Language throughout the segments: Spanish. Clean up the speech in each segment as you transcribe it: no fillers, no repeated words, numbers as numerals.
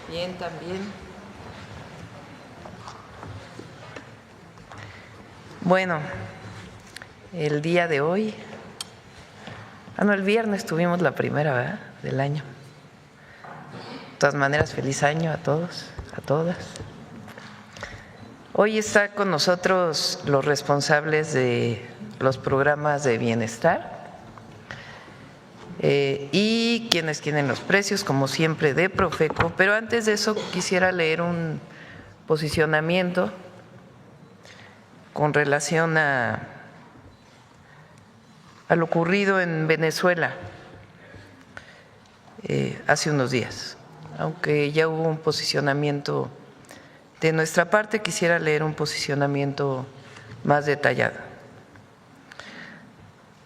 Bien, también. Bueno, el día de hoy, el viernes tuvimos la primera, ¿verdad?, del año. De todas maneras, feliz año a todos, a todas. Hoy está con nosotros los responsables de los programas de bienestar y quienes tienen los precios, como siempre, de Profeco. Pero antes de eso quisiera leer un posicionamiento con relación a lo ocurrido en Venezuela hace unos días. Aunque ya hubo un posicionamiento de nuestra parte, quisiera leer un posicionamiento más detallado.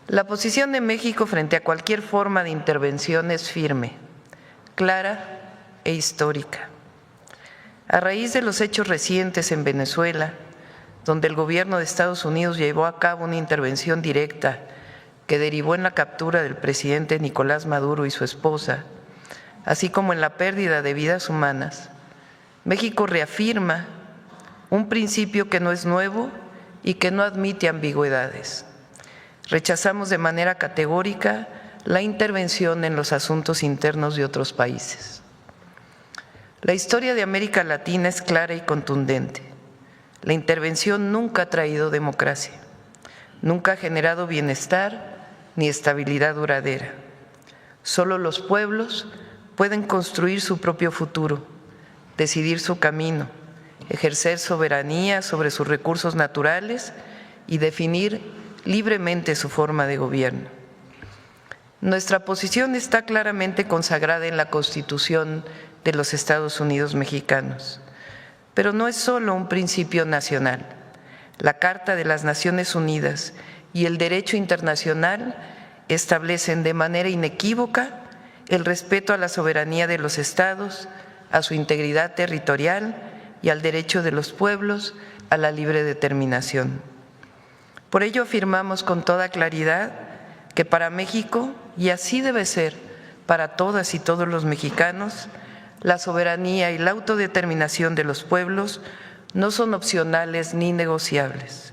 La posición de México frente a cualquier forma de intervención es firme, clara e histórica. A raíz de los hechos recientes en Venezuela, donde el gobierno de Estados Unidos llevó a cabo una intervención directa que derivó en la captura del presidente Nicolás Maduro y su esposa, así como en la pérdida de vidas humanas, México reafirma un principio que no es nuevo y que no admite ambigüedades. Rechazamos de manera categórica la intervención en los asuntos internos de otros países. La historia de América Latina es clara y contundente. La intervención nunca ha traído democracia, nunca ha generado bienestar ni estabilidad duradera. Solo los pueblos pueden construir su propio futuro, decidir su camino, ejercer soberanía sobre sus recursos naturales y definir libremente su forma de gobierno. Nuestra posición está claramente consagrada en la Constitución de los Estados Unidos mexicanos, pero no es solo un principio nacional. La Carta de las Naciones Unidas y el derecho internacional establecen de manera inequívoca el respeto a la soberanía de los estados, a su integridad territorial y al derecho de los pueblos a la libre determinación. Por ello afirmamos con toda claridad que para México, y así debe ser para todas y todos los mexicanos, la soberanía y la autodeterminación de los pueblos no son opcionales ni negociables.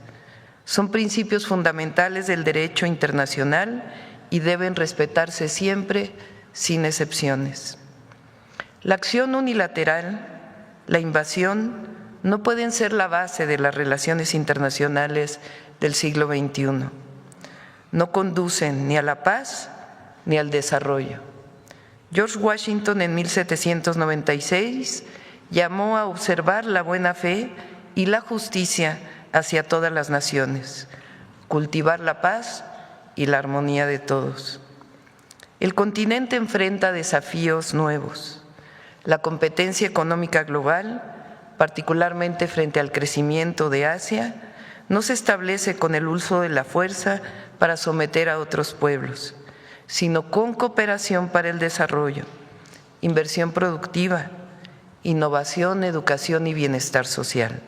Son principios fundamentales del derecho internacional y deben respetarse siempre, sin excepciones. La acción unilateral, la invasión, no pueden ser la base de las relaciones internacionales del siglo XXI. No conducen ni a la paz ni al desarrollo. George Washington en 1796 llamó a observar la buena fe y la justicia hacia todas las naciones, cultivar la paz y la armonía de todos. El continente enfrenta desafíos nuevos. La competencia económica global, particularmente frente al crecimiento de Asia, no se establece con el uso de la fuerza para someter a otros pueblos, sino con cooperación para el desarrollo, inversión productiva, innovación, educación y bienestar social.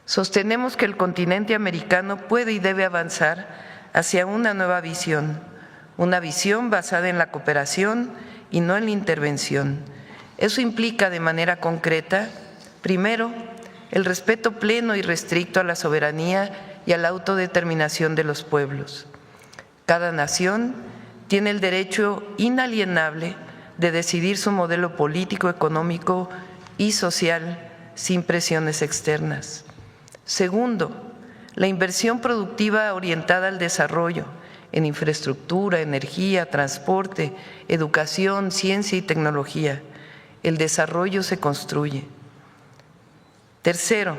Sostenemos que el continente americano puede y debe avanzar hacia una nueva visión, una visión basada en la cooperación y no en la intervención. Eso implica de manera concreta, primero, el respeto pleno y restricto a la soberanía y a la autodeterminación de los pueblos. Cada nación tiene el derecho inalienable de decidir su modelo político, económico y social sin presiones externas. Segundo, la inversión productiva orientada al desarrollo en infraestructura, energía, transporte, educación, ciencia y tecnología. El desarrollo se construye. Tercero,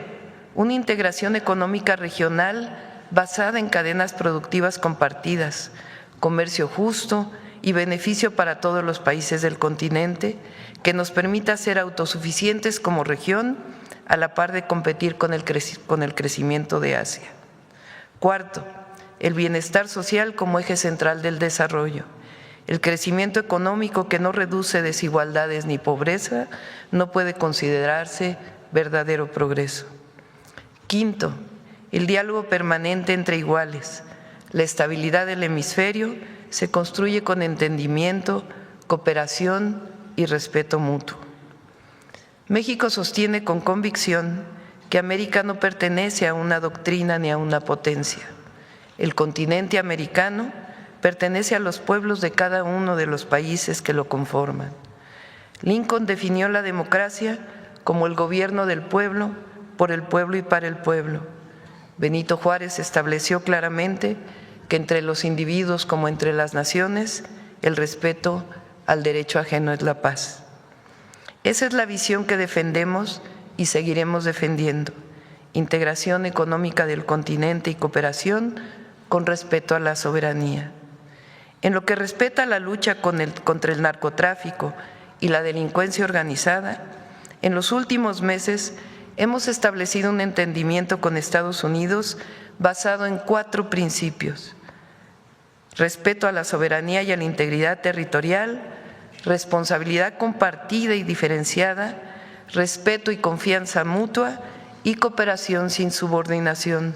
una integración económica regional basada en cadenas productivas compartidas, comercio justo y beneficio para todos los países del continente, que nos permita ser autosuficientes como región a la par de competir con el crecimiento de Asia. Cuarto, el bienestar social como eje central del desarrollo. El crecimiento económico que no reduce desigualdades ni pobreza no puede considerarse verdadero progreso. Quinto, el diálogo permanente entre iguales. La estabilidad del hemisferio se construye con entendimiento, cooperación y respeto mutuo. México sostiene con convicción que América no pertenece a una doctrina ni a una potencia. El continente americano pertenece a los pueblos de cada uno de los países que lo conforman. Lincoln definió la democracia como el gobierno del pueblo, por el pueblo y para el pueblo. Benito Juárez estableció claramente que entre los individuos como entre las naciones, el respeto al derecho ajeno es la paz. Esa es la visión que defendemos y seguiremos defendiendo: integración económica del continente y cooperación con respeto a la soberanía. En lo que respecta a la lucha contra el narcotráfico y la delincuencia organizada, en los últimos meses hemos establecido un entendimiento con Estados Unidos basado en 4 principios: respeto a la soberanía y a la integridad territorial, responsabilidad compartida y diferenciada, respeto y confianza mutua y cooperación sin subordinación.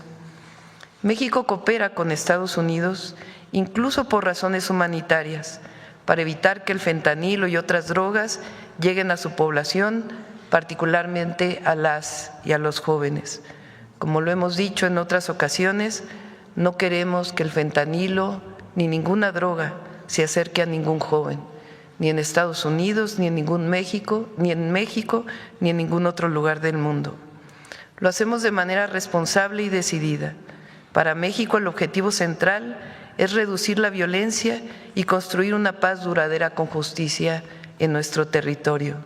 México coopera con Estados Unidos incluso por razones humanitarias, para evitar que el fentanilo y otras drogas lleguen a su población, particularmente a las y a los jóvenes. Como lo hemos dicho en otras ocasiones, no queremos que el fentanilo ni ninguna droga se acerque a ningún joven, ni en Estados Unidos, ni en México, ni en ningún otro lugar del mundo. Lo hacemos de manera responsable y decidida. Para México el objetivo central es reducir la violencia y construir una paz duradera con justicia en nuestro territorio.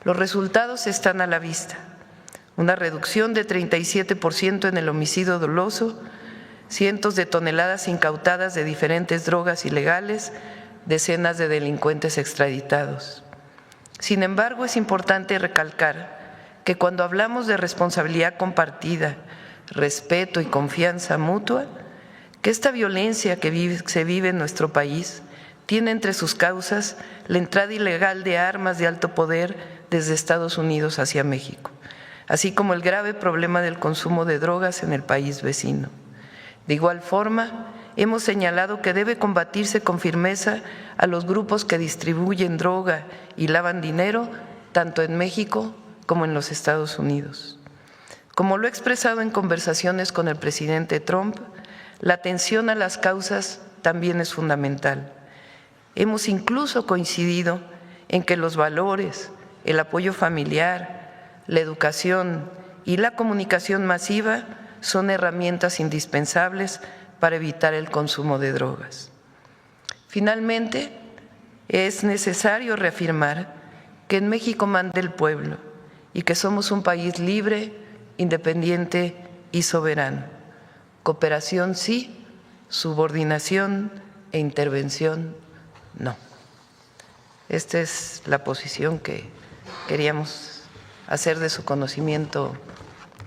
Los resultados están a la vista: una reducción de 37% en el homicidio doloso, cientos de toneladas incautadas de diferentes drogas ilegales, decenas de delincuentes extraditados. Sin embargo, es importante recalcar que cuando hablamos de responsabilidad compartida, respeto y confianza mutua, que esta violencia que se vive en nuestro país tiene entre sus causas la entrada ilegal de armas de alto poder desde Estados Unidos hacia México, así como el grave problema del consumo de drogas en el país vecino. De igual forma, hemos señalado que debe combatirse con firmeza a los grupos que distribuyen droga y lavan dinero, tanto en México como en los Estados Unidos. Como lo he expresado en conversaciones con el presidente Trump, la atención a las causas también es fundamental. Hemos incluso coincidido en que los valores, el apoyo familiar, la educación y la comunicación masiva son herramientas indispensables para evitar el consumo de drogas. Finalmente, es necesario reafirmar que en México manda el pueblo y que somos un país libre, independiente y soberano. Cooperación sí, subordinación e intervención no. Esta es la posición que queríamos hacer de su conocimiento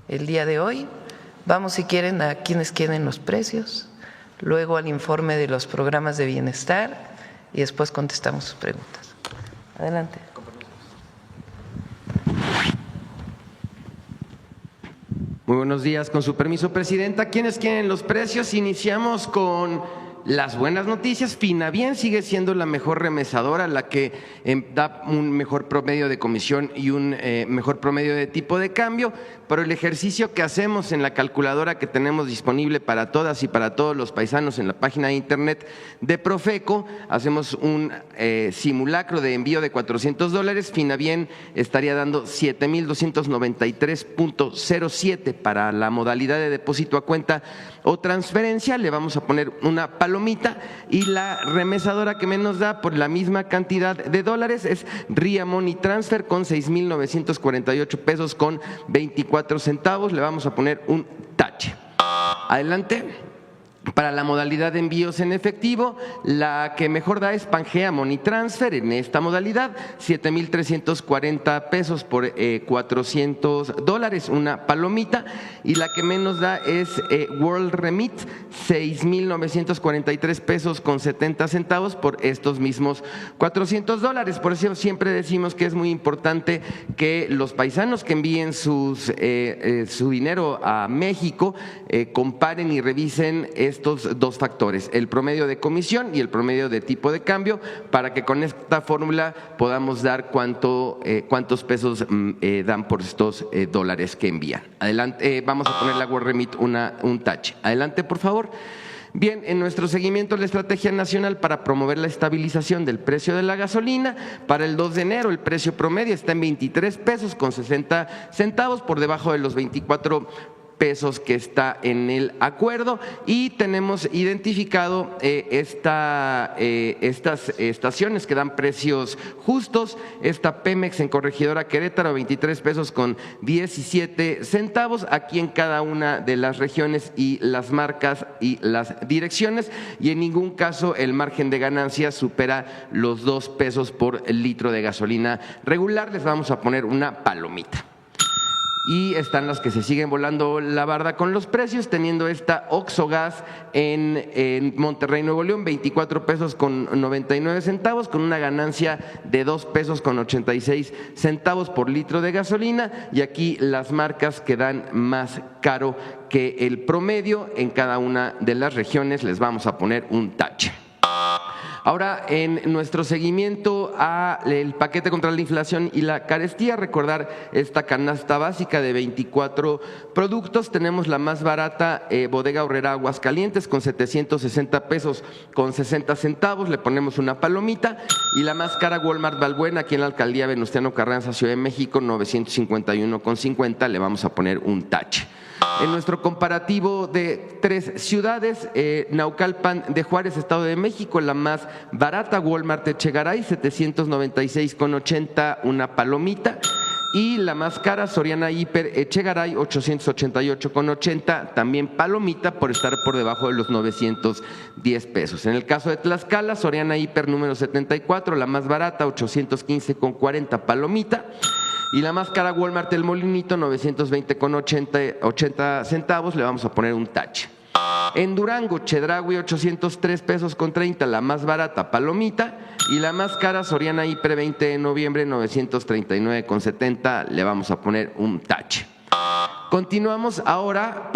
el día de hoy. Vamos, si quieren, a quienes quieren los precios, luego al informe de los programas de bienestar y después contestamos sus preguntas. Adelante. Muy buenos días, con su permiso, Presidenta. ¿Quiénes quieren los precios? Iniciamos con las buenas noticias. Finabien sigue siendo la mejor remesadora, la que da un mejor promedio de comisión y un mejor promedio de tipo de cambio, pero el ejercicio que hacemos en la calculadora que tenemos disponible para todas y para todos los paisanos en la página de internet de Profeco, hacemos un simulacro de envío de $400, Finabien estaría dando 7,293.07 para la modalidad de depósito a cuenta o transferencia. Le vamos a poner una palomita, y la remesadora que menos da por la misma cantidad de dólares es RIA Money Transfer con 6,948 pesos con 24 centavos. Le vamos a poner un tache. Adelante. Para la modalidad de envíos en efectivo, la que mejor da es Pangea Money Transfer en esta modalidad, 7,340 pesos por $400, una palomita, y la que menos da es World Remit, 6,943 pesos con 70 centavos por estos mismos $400. Por eso siempre decimos que es muy importante que los paisanos que envíen su dinero a México comparen y revisen estos dos factores, el promedio de comisión y el promedio de tipo de cambio, para que con esta fórmula podamos dar cuántos pesos dan por estos dólares que envían. Adelante, vamos a ponerle a World Remit un tache. Adelante, por favor. Bien, en nuestro seguimiento, la Estrategia Nacional para promover la estabilización del precio de la gasolina, para el 2 de enero el precio promedio está en 23 pesos con 60 centavos, por debajo de los 24 pesos que está en el acuerdo, y tenemos identificado estas estaciones que dan precios justos. Esta Pemex en Corregidora Querétaro, 23 pesos con 17 centavos, aquí en cada una de las regiones y las marcas y las direcciones, y en ningún caso el margen de ganancia supera los 2 pesos por litro de gasolina regular. Les vamos a poner una palomita. Y están las que se siguen volando la barda con los precios, teniendo esta Oxogas en Monterrey, Nuevo León, 24 pesos con 99 centavos, con una ganancia de 2 pesos con 86 centavos por litro de gasolina, y aquí las marcas que dan más caro que el promedio en cada una de las regiones les vamos a poner un tache. Ahora, en nuestro seguimiento al paquete contra la inflación y la carestía, recordar esta canasta básica de 24 productos. Tenemos la más barata, Bodega Aurrera Aguascalientes, con 760 pesos con 60 centavos, le ponemos una palomita. Y la más cara, Walmart Balbuena, aquí en la alcaldía Venustiano Carranza, Ciudad de México, 951,50, le vamos a poner un tache. En nuestro comparativo de 3 ciudades, Naucalpan de Juárez, Estado de México, la más barata, Walmart Echegaray, 796,80, una palomita. Y la más cara, Soriana Hiper Echegaray, 888,80, también palomita por estar por debajo de los 910 pesos. En el caso de Tlaxcala, Soriana Hiper número 74, la más barata, 815,40, palomita. Y la más cara, Walmart El Molinito, 920,80 centavos, le vamos a poner un tache. En Durango, Chedraui, 803 pesos con 30, la más barata, palomita. Y la más cara, Soriana Hiper 20 de noviembre, 939,70, le vamos a poner un tache. Continuamos ahora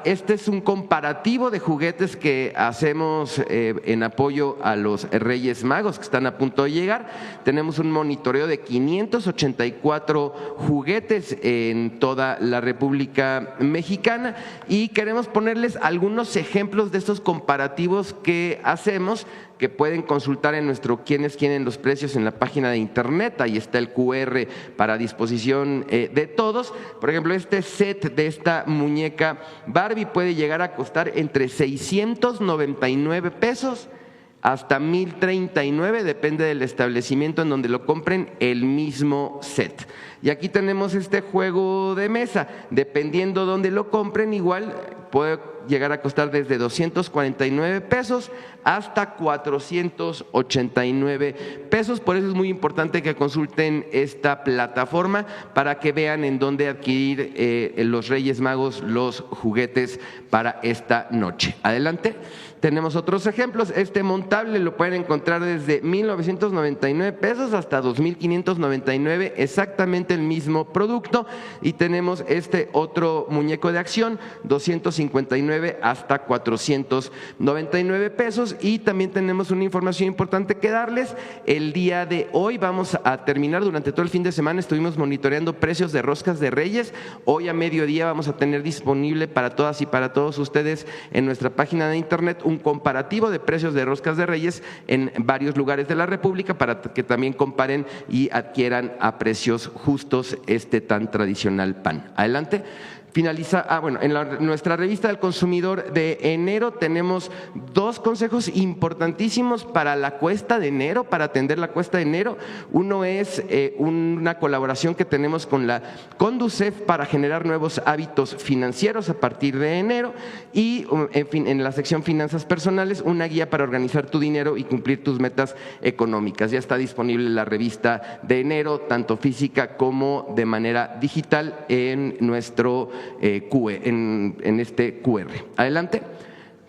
este es un comparativo de juguetes que hacemos en apoyo a los Reyes Magos que están a punto de llegar. Tenemos un monitoreo de 584 juguetes en toda la República Mexicana y queremos ponerles algunos ejemplos de estos comparativos que hacemos, que pueden consultar en nuestro Quiénes Quieren los Precios en la página de internet. Ahí está el QR para disposición de todos. Por ejemplo, este set de esta muñeca Barbie puede llegar a costar entre 699 pesos hasta 1,039, depende del establecimiento en donde lo compren, el mismo set. Y aquí tenemos este juego de mesa, dependiendo donde lo compren, igual puede llegar a costar desde 249 pesos hasta 489 pesos. Por eso es muy importante que consulten esta plataforma para que vean en dónde adquirir los Reyes Magos los juguetes para esta noche. Adelante. Tenemos otros ejemplos. Este montable lo pueden encontrar desde 1,999 pesos hasta 2,599, exactamente el mismo producto. Y tenemos este otro muñeco de acción, 259 hasta 499 pesos. Y también tenemos una información importante que darles. El día de hoy vamos a terminar, durante todo el fin de semana estuvimos monitoreando precios de roscas de Reyes. Hoy a mediodía vamos a tener disponible para todas y para todos ustedes en nuestra página de internet un comparativo de precios de roscas de Reyes en varios lugares de la República para que también comparen y adquieran a precios justos este tan tradicional pan. Adelante. En nuestra revista del consumidor de enero tenemos 2 consejos importantísimos para la cuesta de enero, para atender la cuesta de enero. Uno es una colaboración que tenemos con la Conducef para generar nuevos hábitos financieros a partir de enero y en la sección Finanzas Personales, una guía para organizar tu dinero y cumplir tus metas económicas. Ya está disponible la revista de enero, tanto física como de manera digital en nuestro en este QR. Adelante.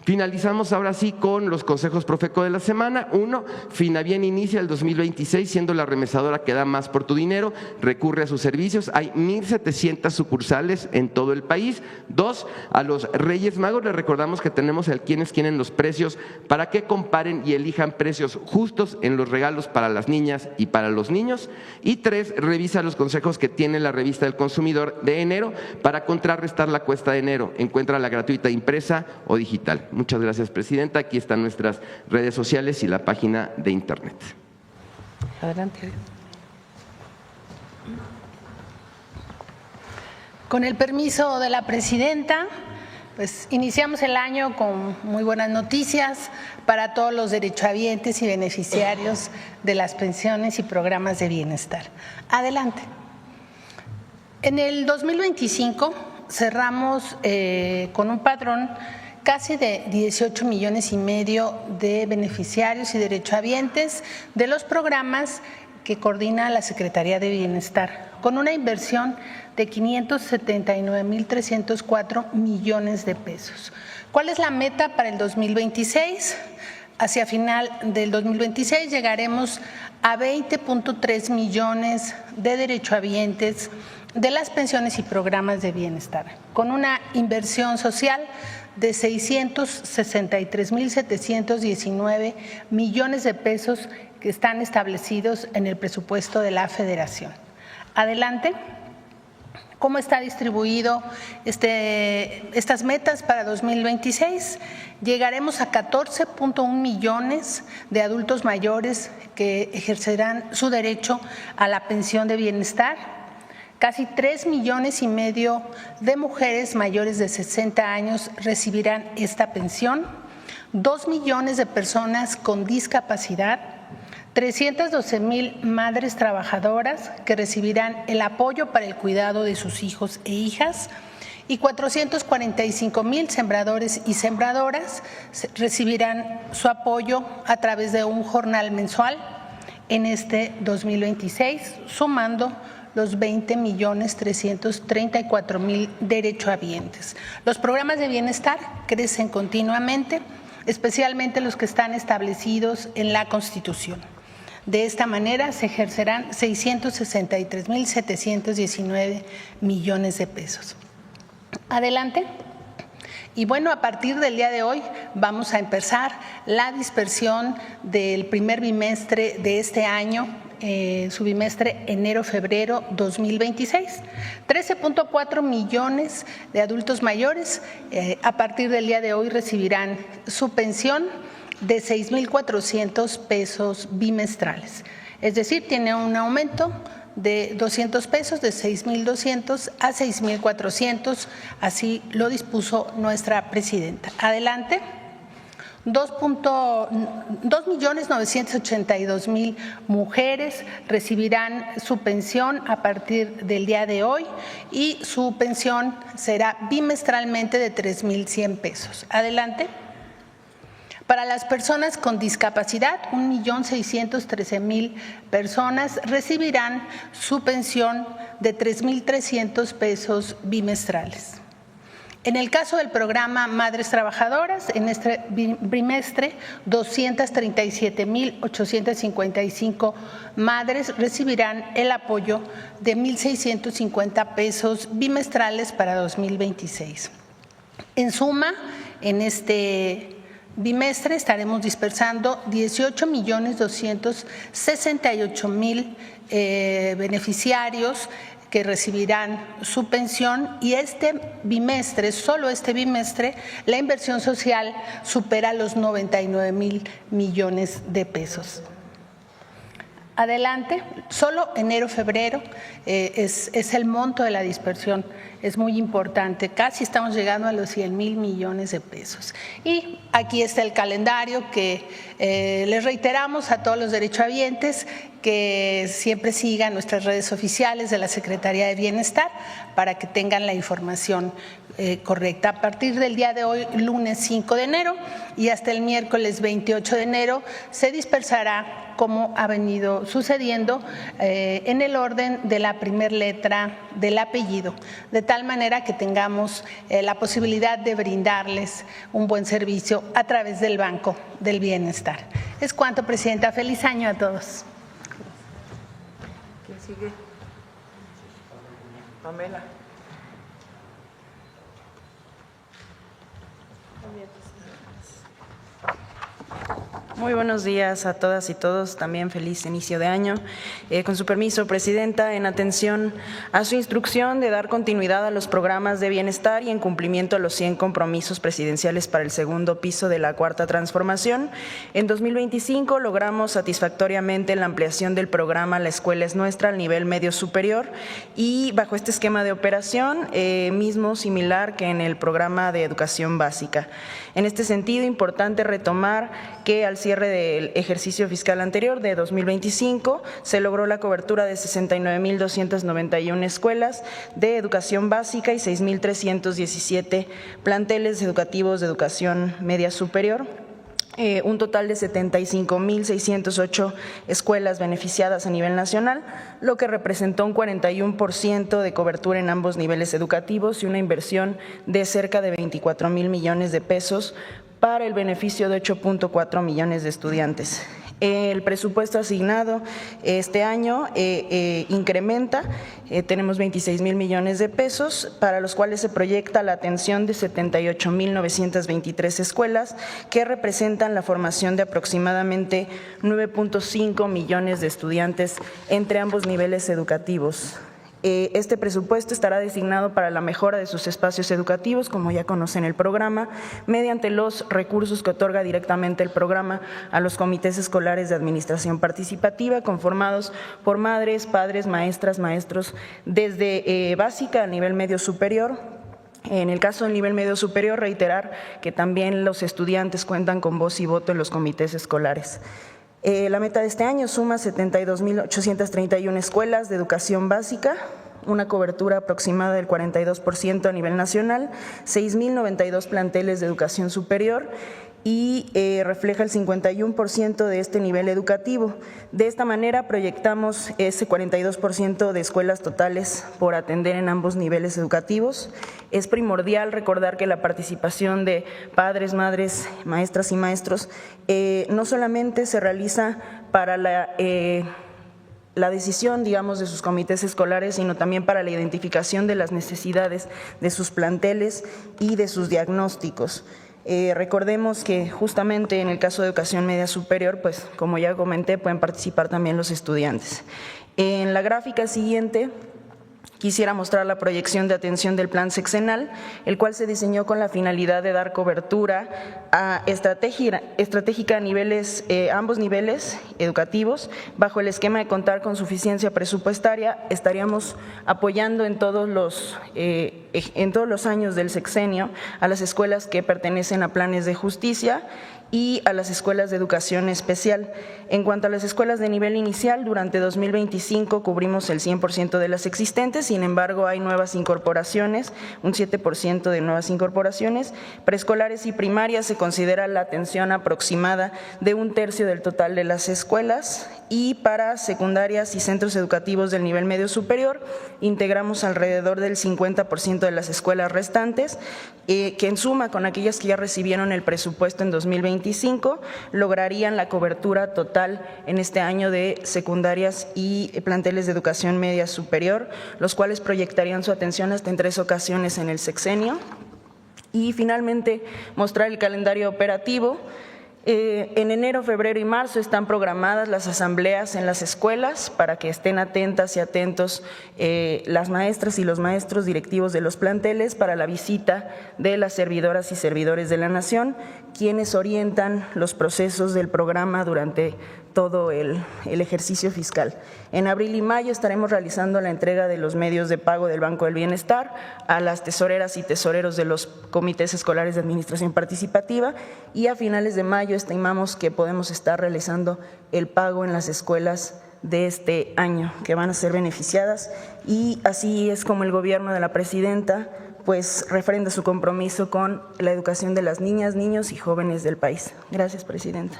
Finalizamos ahora sí con los consejos Profeco de la semana. 1, Finabien inicia el 2026 siendo la remesadora que da más por tu dinero, recurre a sus servicios. Hay 1,700 sucursales en todo el país. 2, a los Reyes Magos les recordamos que tenemos el quienes quieren los precios para que comparen y elijan precios justos en los regalos para las niñas y para los niños. Y 3, revisa los consejos que tiene la revista del consumidor de enero para contrarrestar la cuesta de enero. Encuentra la gratuita impresa o digital. Muchas gracias, presidenta. Aquí están nuestras redes sociales y la página de internet. Adelante. Con el permiso de la presidenta, pues iniciamos el año con muy buenas noticias para todos los derechohabientes y beneficiarios de las pensiones y programas de bienestar. Adelante. En el 2025 cerramos con un padrón casi de 18,5 millones de beneficiarios y derechohabientes de los programas que coordina la Secretaría de Bienestar, con una inversión de 579,304 millones de pesos. ¿Cuál es la meta para el 2026? Hacia final del 2026 llegaremos a 20,3 millones de derechohabientes de las pensiones y programas de bienestar, con una inversión social de 663,719 millones de pesos que están establecidos en el presupuesto de la Federación. Adelante. ¿Cómo está distribuido estas metas para 2026? Llegaremos a 14,1 millones de adultos mayores que ejercerán su derecho a la pensión de bienestar. Casi 3,5 millones de mujeres mayores de 60 años recibirán esta pensión, 2 millones de personas con discapacidad, 312,000 madres trabajadoras que recibirán el apoyo para el cuidado de sus hijos e hijas y 445,000 sembradores y sembradoras recibirán su apoyo a través de un jornal mensual en este 2026, sumando los 20,334,000 derechohabientes. Los programas de bienestar crecen continuamente, especialmente los que están establecidos en la Constitución. De esta manera se ejercerán 663,719 millones de pesos. Adelante. Y bueno, a partir del día de hoy vamos a empezar la dispersión del primer bimestre de este año, su bimestre enero-febrero 2026. 13,4 millones de adultos mayores a partir del día de hoy recibirán su pensión de 6,400 pesos bimestrales. Es decir, tiene un aumento de 200 pesos, de 6,200 a 6,400, así lo dispuso nuestra presidenta. Adelante. 2,982,000 mujeres recibirán su pensión a partir del día de hoy y su pensión será bimestralmente de 3,100 pesos. Adelante. Para las personas con discapacidad, 1,613,000 personas recibirán su pensión de 3,300 pesos bimestrales. En el caso del programa Madres Trabajadoras, en este bimestre, 237,855 madres recibirán el apoyo de 1,650 pesos bimestrales para 2026. En suma, en este bimestre estaremos dispersando 18,268,000 beneficiarios que recibirán su pensión y este bimestre, solo este bimestre, la inversión social supera los 99,000 millones de pesos. Adelante, solo enero-febrero es el monto de la dispersión, es muy importante, casi estamos llegando a los 100,000 millones de pesos. Y aquí está el calendario que les reiteramos a todos los derechohabientes que siempre sigan nuestras redes oficiales de la Secretaría de Bienestar para que tengan la información correcta. A partir del día de hoy, lunes 5 de enero y hasta el miércoles 28 de enero, se dispersará, como ha venido sucediendo, en el orden de la primera letra del apellido, de tal manera que tengamos la posibilidad de brindarles un buen servicio a través del Banco del Bienestar. Es cuanto, Presidenta. Feliz año a todos. ¿Quién sigue? Pamela. Muy buenos días a todas y todos, también feliz inicio de año. Con su permiso, Presidenta, en atención a su instrucción de dar continuidad a los programas de bienestar y en cumplimiento a los 100 compromisos presidenciales para el segundo piso de la Cuarta Transformación, en 2025 logramos satisfactoriamente la ampliación del programa La Escuela es Nuestra al nivel medio superior y bajo este esquema de operación, mismo similar que en el programa de educación básica. En este sentido, importante retomar que al cierre del ejercicio fiscal anterior de 2025 se logró la cobertura de 69.291 escuelas de educación básica y 6.317 planteles educativos de educación media superior. Un total de 75.608 escuelas beneficiadas a nivel nacional, lo que representó un 41% de cobertura en ambos niveles educativos y una inversión de cerca de 24,000 millones de pesos para el beneficio de 8.4 millones de estudiantes. El presupuesto asignado este año incrementa, tenemos 26,000 millones de pesos, para los cuales se proyecta la atención de 78,923 escuelas, que representan la formación de aproximadamente 9.5 millones de estudiantes entre ambos niveles educativos. Este presupuesto estará designado para la mejora de sus espacios educativos, como ya conocen el programa, mediante los recursos que otorga directamente el programa a los comités escolares de administración participativa, conformados por madres, padres, maestras, maestros, desde básica a nivel medio superior. En el caso del nivel medio superior, reiterar que también los estudiantes cuentan con voz y voto en los comités escolares. La meta de este año suma 72.831 escuelas de educación básica, una cobertura aproximada del 42% a nivel nacional, 6.092 planteles de educación superior y refleja el 51% de este nivel educativo. De esta manera proyectamos ese 42% de escuelas totales por atender en ambos niveles educativos. Es primordial recordar que la participación de padres, madres, maestras y maestros no solamente se realiza para la decisión, digamos, de sus comités escolares, sino también para la identificación de las necesidades de sus planteles y de sus diagnósticos. Recordemos que justamente en el caso de educación media superior, pues como ya comenté, pueden participar también los estudiantes. En la gráfica siguiente quisiera mostrar la proyección de atención del plan sexenal, el cual se diseñó con la finalidad de dar cobertura estratégica a niveles, ambos niveles educativos. Bajo el esquema de contar con suficiencia presupuestaria, estaríamos apoyando en todos los años del sexenio a las escuelas que pertenecen a planes de justicia y a las escuelas de educación especial. En cuanto a las escuelas de nivel inicial, durante 2025 cubrimos el 100% de las existentes, sin embargo hay nuevas incorporaciones, un 7% de nuevas incorporaciones. Preescolares y primarias se considera la atención aproximada de 1/3 del total de las escuelas, y para secundarias y centros educativos del nivel medio superior integramos alrededor del 50% de las escuelas restantes, que en suma con aquellas que ya recibieron el presupuesto en 2025 lograrían la cobertura total en este año de secundarias y planteles de educación media superior, los cuales proyectarían su atención hasta en 3 ocasiones en el sexenio. Y finalmente mostrar el calendario operativo. En enero, febrero y marzo están programadas las asambleas en las escuelas para que estén atentas y atentos las maestras y los maestros directivos de los planteles para la visita de las servidoras y servidores de la Nación, quienes orientan los procesos del programa durante todo el ejercicio fiscal. En abril y mayo estaremos realizando la entrega de los medios de pago del Banco del Bienestar a las tesoreras y tesoreros de los comités escolares de administración participativa, y a finales de mayo estimamos que podemos estar realizando el pago en las escuelas de este año que van a ser beneficiadas, y así es como el gobierno de la presidenta pues refrenda su compromiso con la educación de las niñas, niños y jóvenes del país. Gracias, presidenta.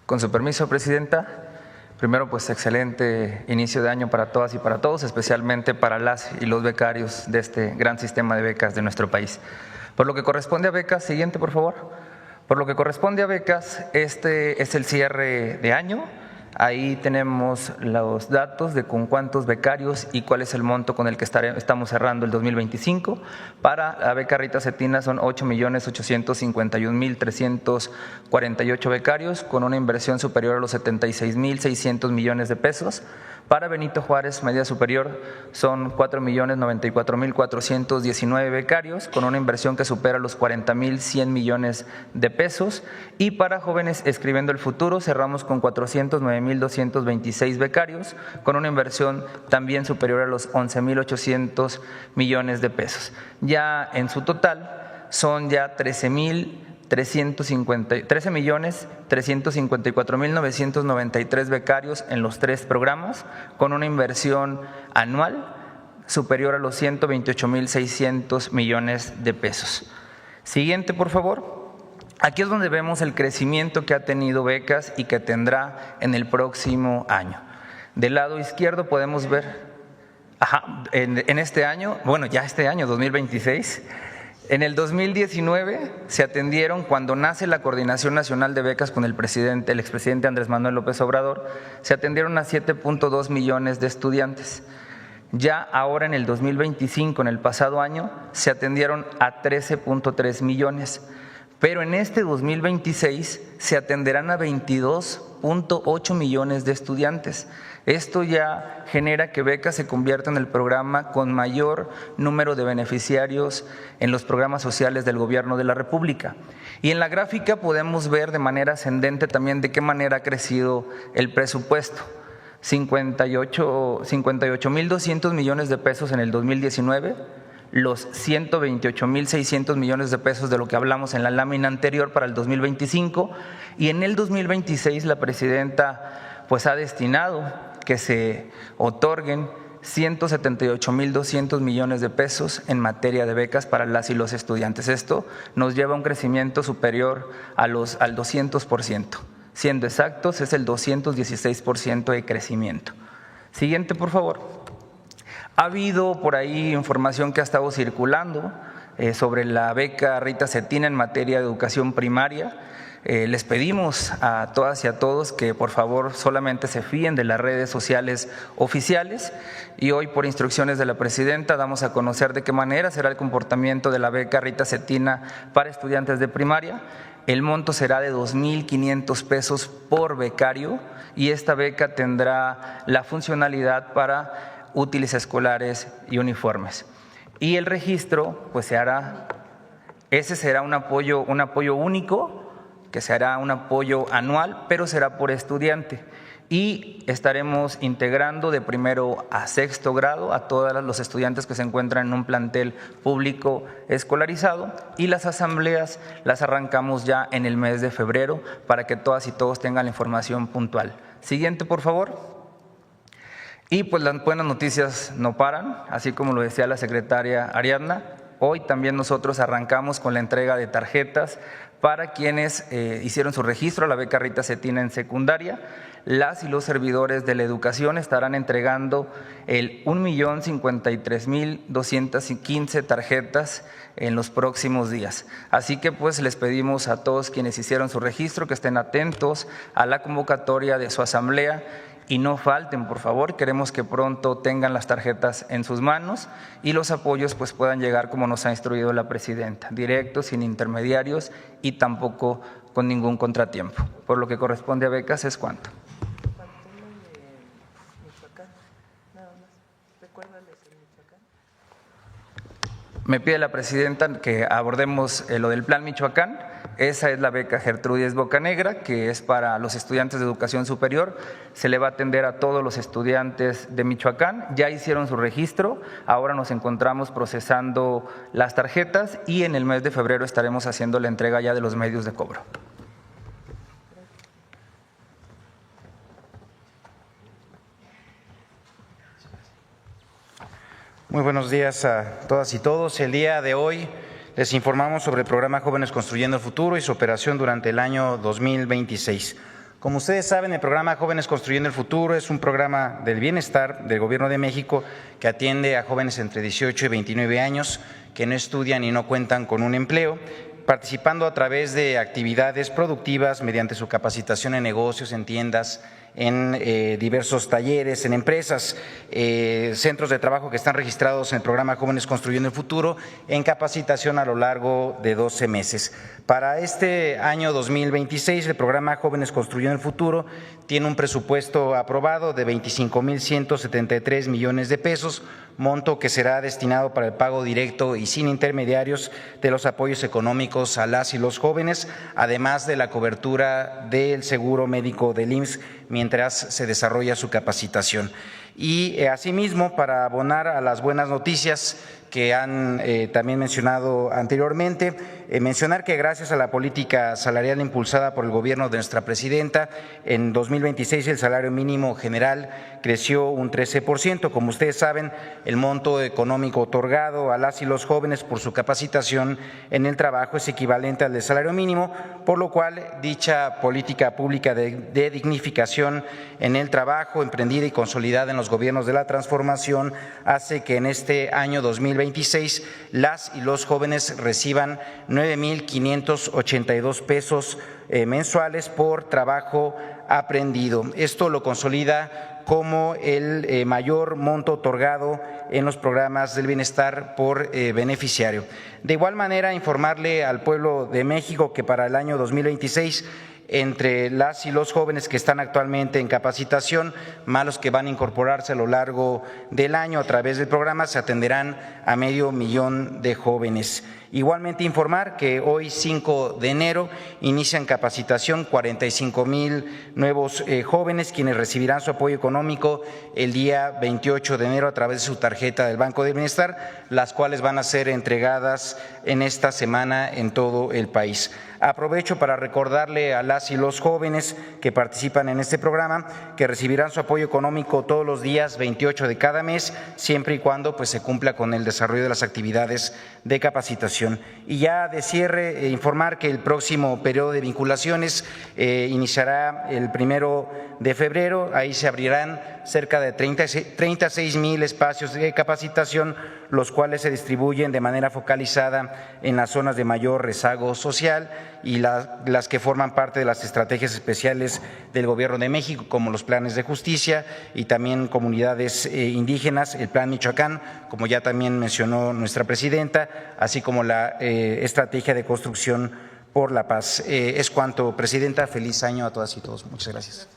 Con su permiso, presidenta. Primero, pues excelente inicio de año para todas y para todos, especialmente para las y los becarios de este gran sistema de becas de nuestro país. Por lo que corresponde a becas, siguiente por favor. Por lo que corresponde a becas, este es el cierre de año. Ahí tenemos los datos de con cuántos becarios y cuál es el monto con el que estamos cerrando el 2025. Para la beca Rita Cetina son 8.851.348 becarios con una inversión superior a los 76.600 millones de pesos. Para Benito Juárez, media superior, son 4.094.419 becarios con una inversión que supera los 40.100 millones de pesos. Y para Jóvenes Escribiendo el Futuro, cerramos con 409.226 becarios con una inversión también superior a los 11.800 millones de pesos. Ya en su total son ya 13.354.993 becarios en los 3 programas, con una inversión anual superior a los 128.600 millones de pesos. Siguiente, por favor. Aquí es donde vemos el crecimiento que ha tenido becas y que tendrá en el próximo año. Del lado izquierdo podemos ver, en este año, bueno, ya este año, 2026, en el 2019 se atendieron, cuando nace la Coordinación Nacional de Becas con el expresidente Andrés Manuel López Obrador, se atendieron a 7.2 millones de estudiantes. Ya ahora en el 2025, en el pasado año, se atendieron a 13.3 millones. Pero en este 2026 se atenderán a 22.8 millones de estudiantes. Esto ya genera que becas se convierta en el programa con mayor número de beneficiarios en los programas sociales del Gobierno de la República. Y en la gráfica podemos ver de manera ascendente también de qué manera ha crecido el presupuesto. 58.200 millones de pesos en el 2019, los 128.600 millones de pesos de lo que hablamos en la lámina anterior para el 2025, y en el 2026 la presidenta pues ha destinado que se otorguen 178.200 millones de pesos en materia de becas para las y los estudiantes. Esto nos lleva a un crecimiento superior al 200%. Siendo exactos, es el 216% de crecimiento. Siguiente, por favor. Ha habido por ahí información que ha estado circulando sobre la beca Rita Cetina en materia de educación primaria. Les pedimos a todas y a todos que por favor solamente se fíen de las redes sociales oficiales, y hoy por instrucciones de la presidenta damos a conocer de qué manera será el comportamiento de la beca Rita Cetina para estudiantes de primaria. El monto será de 2.500 pesos por becario, y esta beca tendrá la funcionalidad para útiles escolares y uniformes. Y el registro pues se hará, ese será un apoyo único, que se hará un apoyo anual, pero será por estudiante, y estaremos integrando de primero a sexto grado a todos los estudiantes que se encuentran en un plantel público escolarizado, y las asambleas las arrancamos ya en el mes de febrero para que todas y todos tengan la información puntual. Siguiente, por favor. Y pues las buenas noticias no paran, así como lo decía la secretaria Ariadna. Hoy también nosotros arrancamos con la entrega de tarjetas para quienes hicieron su registro a la beca Rita Cetina en secundaria. Las y los servidores de la educación estarán entregando el 1.053.215 tarjetas en los próximos días. Así que pues les pedimos a todos quienes hicieron su registro que estén atentos a la convocatoria de su asamblea y no falten, por favor. Queremos que pronto tengan las tarjetas en sus manos y los apoyos pues puedan llegar como nos ha instruido la presidenta, directos, sin intermediarios y tampoco con ningún contratiempo. Por lo que corresponde a becas es cuanto. Me pide la presidenta que abordemos lo del Plan Michoacán. Esa es la beca Gertrudis Bocanegra, que es para los estudiantes de educación superior. Se le va a atender a todos los estudiantes de Michoacán. Ya hicieron su registro, ahora nos encontramos procesando las tarjetas y en el mes de febrero estaremos haciendo la entrega ya de los medios de cobro. Muy buenos días a todas y todos. El día de hoy les informamos sobre el programa Jóvenes Construyendo el Futuro y su operación durante el año 2026. Como ustedes saben, el programa Jóvenes Construyendo el Futuro es un programa del bienestar del Gobierno de México que atiende a jóvenes entre 18 y 29 años que no estudian y no cuentan con un empleo, participando a través de actividades productivas mediante su capacitación en negocios, en tiendas, en diversos talleres, en empresas, centros de trabajo que están registrados en el programa Jóvenes Construyendo el Futuro en capacitación a lo largo de 12 meses. Para este año 2026, el programa Jóvenes Construyendo el Futuro tiene un presupuesto aprobado de 25,173 millones de pesos, monto que será destinado para el pago directo y sin intermediarios de los apoyos económicos a las y los jóvenes, además de la cobertura del seguro médico del IMSS mientras se desarrolla su capacitación. Y asimismo, para abonar a las buenas noticias que han también mencionado anteriormente, mencionar que gracias a la política salarial impulsada por el gobierno de nuestra presidenta, en 2026 el salario mínimo general creció un 13%. Como ustedes saben, el monto económico otorgado a las y los jóvenes por su capacitación en el trabajo es equivalente al del salario mínimo, por lo cual dicha política pública de dignificación en el trabajo, emprendida y consolidada en los gobiernos de la transformación, hace que en este año 2026 las y los jóvenes reciban 9,582 pesos mensuales por trabajo aprendido. Esto lo consolida como el mayor monto otorgado en los programas del bienestar por beneficiario. De igual manera, informarle al pueblo de México que para el año 2026, entre las y los jóvenes que están actualmente en capacitación, más los que van a incorporarse a lo largo del año a través del programa, se atenderán a 500,000 de jóvenes. Igualmente informar que hoy 5 de enero inician capacitación 45,000 nuevos jóvenes, quienes recibirán su apoyo económico el día 28 de enero a través de su tarjeta del Banco del Bienestar, las cuales van a ser entregadas en esta semana en todo el país. Aprovecho para recordarle a las y los jóvenes que participan en este programa que recibirán su apoyo económico todos los días 28 de cada mes, siempre y cuando se cumpla con el desarrollo de las actividades de capacitación. Y ya de cierre, informar que el próximo periodo de vinculaciones iniciará el 1 de febrero. Ahí se abrirán cerca de 36,000 espacios de capacitación, los cuales se distribuyen de manera focalizada en las zonas de mayor rezago social y las que forman parte de las estrategias especiales del Gobierno de México, como los planes de justicia y también comunidades indígenas, el Plan Michoacán, como ya también mencionó nuestra presidenta, así como la estrategia de construcción por la paz. Es cuanto, presidenta. Feliz año a todas y todos. Muchas gracias.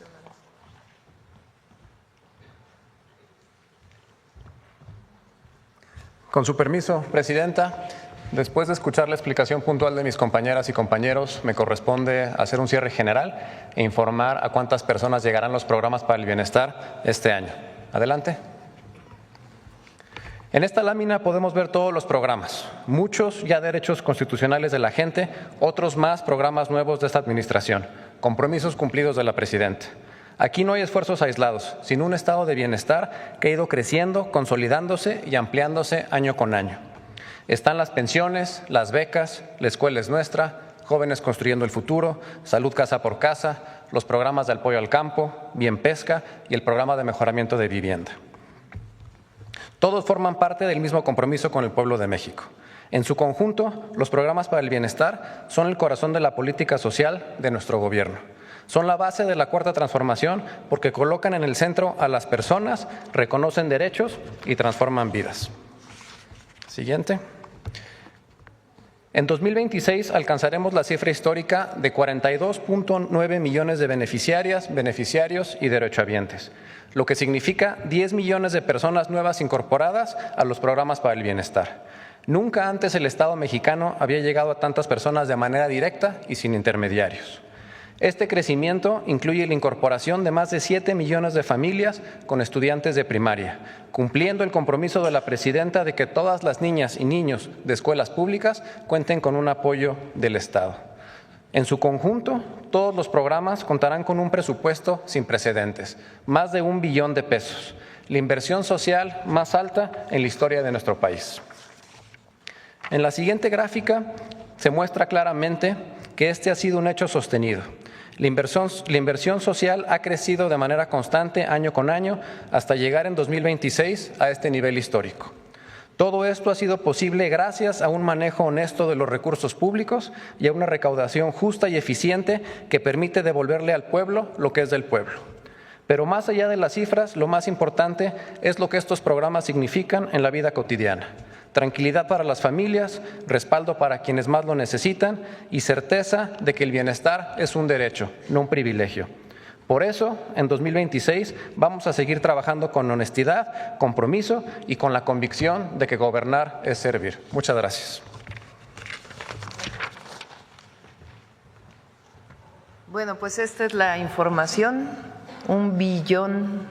Con su permiso, presidenta, después de escuchar la explicación puntual de mis compañeras y compañeros, me corresponde hacer un cierre general e informar a cuántas personas llegarán los programas para el bienestar este año. Adelante. En esta lámina podemos ver todos los programas, muchos ya derechos constitucionales de la gente, otros más programas nuevos de esta administración, compromisos cumplidos de la presidenta. Aquí no hay esfuerzos aislados, sino un estado de bienestar que ha ido creciendo, consolidándose y ampliándose año con año. Están las pensiones, las becas, la escuela es nuestra, Jóvenes Construyendo el Futuro, Salud Casa por Casa, los programas de apoyo al campo, Bien Pesca y el programa de mejoramiento de vivienda. Todos forman parte del mismo compromiso con el pueblo de México. En su conjunto, los programas para el bienestar son el corazón de la política social de nuestro gobierno. Son la base de la Cuarta Transformación porque colocan en el centro a las personas, reconocen derechos y transforman vidas. Siguiente. En 2026 alcanzaremos la cifra histórica de 42,9 millones de beneficiarias, beneficiarios y derechohabientes, lo que significa 10 millones de personas nuevas incorporadas a los programas para el bienestar. Nunca antes el Estado mexicano había llegado a tantas personas de manera directa y sin intermediarios. Este crecimiento incluye la incorporación de más de 7 millones de familias con estudiantes de primaria, cumpliendo el compromiso de la presidenta de que todas las niñas y niños de escuelas públicas cuenten con un apoyo del Estado. En su conjunto, todos los programas contarán con un presupuesto sin precedentes, más de $1 billón, la inversión social más alta en la historia de nuestro país. En la siguiente gráfica se muestra claramente que este ha sido un hecho sostenido. La inversión social ha crecido de manera constante año con año hasta llegar en 2026 a este nivel histórico. Todo esto ha sido posible gracias a un manejo honesto de los recursos públicos y a una recaudación justa y eficiente que permite devolverle al pueblo lo que es del pueblo. Pero más allá de las cifras, lo más importante es lo que estos programas significan en la vida cotidiana. Tranquilidad para las familias, respaldo para quienes más lo necesitan y certeza de que el bienestar es un derecho, no un privilegio. Por eso, en 2026 vamos a seguir trabajando con honestidad, compromiso y con la convicción de que gobernar es servir. Muchas gracias. Bueno, pues esta es la información, $1 billón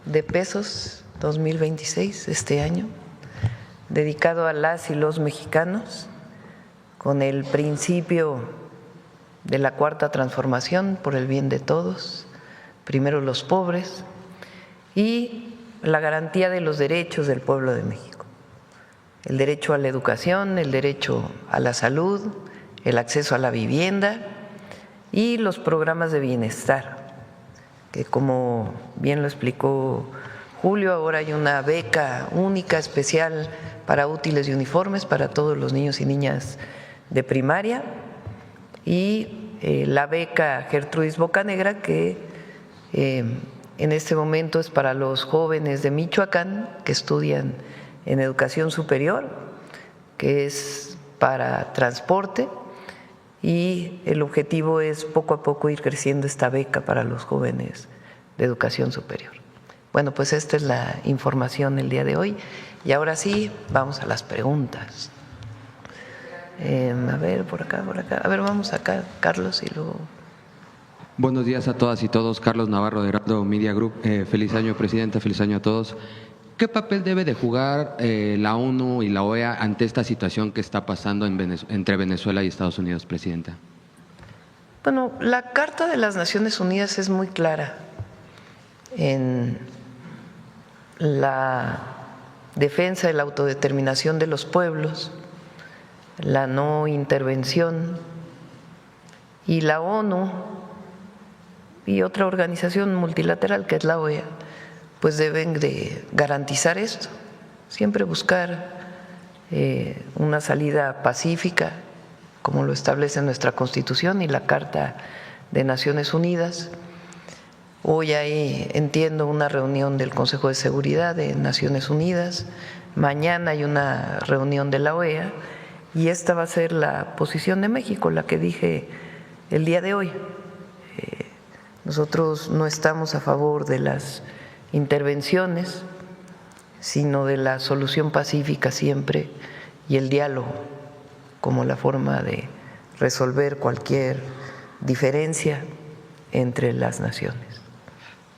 2026 este año, dedicado a las y los mexicanos, con el principio de la cuarta transformación por el bien de todos, primero los pobres, y la garantía de los derechos del pueblo de México. El derecho a la educación, el derecho a la salud, el acceso a la vivienda y los programas de bienestar, que como bien lo explicó Julio, ahora hay una beca única especial para útiles y uniformes para todos los niños y niñas de primaria y la beca Gertrudis Bocanegra, que en este momento es para los jóvenes de Michoacán que estudian en educación superior, que es para transporte, y el objetivo es poco a poco ir creciendo esta beca para los jóvenes de educación superior. Bueno, pues esta es la información el día de hoy y ahora sí, vamos a las preguntas. A ver, por acá. A ver, vamos acá, Carlos, y luego… Buenos días a todas y todos. Carlos Navarro de Heraldo Media Group. Feliz año, Presidenta. Feliz año a todos. ¿Qué papel debe de jugar la ONU y la OEA ante esta situación que está pasando entre Venezuela y Estados Unidos, Presidenta? Bueno, la Carta de las Naciones Unidas es muy clara en la defensa de la autodeterminación de los pueblos, la no intervención, y la ONU y otra organización multilateral que es la OEA, pues deben de garantizar esto, siempre buscar una salida pacífica, como lo establece nuestra Constitución y la Carta de Naciones Unidas. Hoy hay, entiendo, una reunión del Consejo de Seguridad de Naciones Unidas, mañana hay una reunión de la OEA y esta va a ser la posición de México, la que dije el día de hoy. Nosotros no estamos a favor de las intervenciones, sino de la solución pacífica siempre y el diálogo como la forma de resolver cualquier diferencia entre las naciones.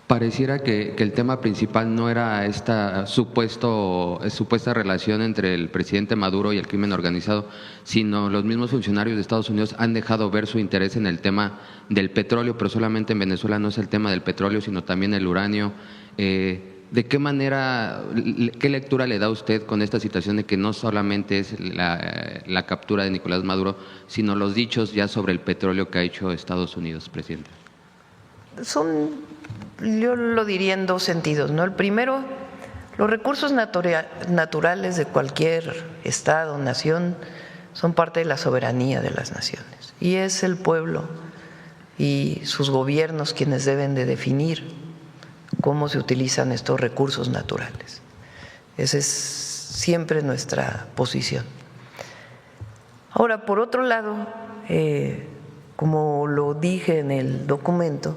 Pareciera que el tema principal no era esta supuesta relación entre el presidente Maduro y el crimen organizado, sino los mismos funcionarios de Estados Unidos han dejado ver su interés en el tema del petróleo, pero solamente en Venezuela no es el tema del petróleo, sino también el uranio. ¿De qué manera, qué lectura le da usted con esta situación de que no solamente es la captura de Nicolás Maduro, sino los dichos ya sobre el petróleo que ha hecho Estados Unidos, presidente? Yo lo diría en dos sentidos, ¿no? El primero, los recursos naturales de cualquier estado, nación, son parte de la soberanía de las naciones y es el pueblo y sus gobiernos quienes deben de definir cómo se utilizan estos recursos naturales. Esa es siempre nuestra posición. Ahora, por otro lado, como lo dije en el documento,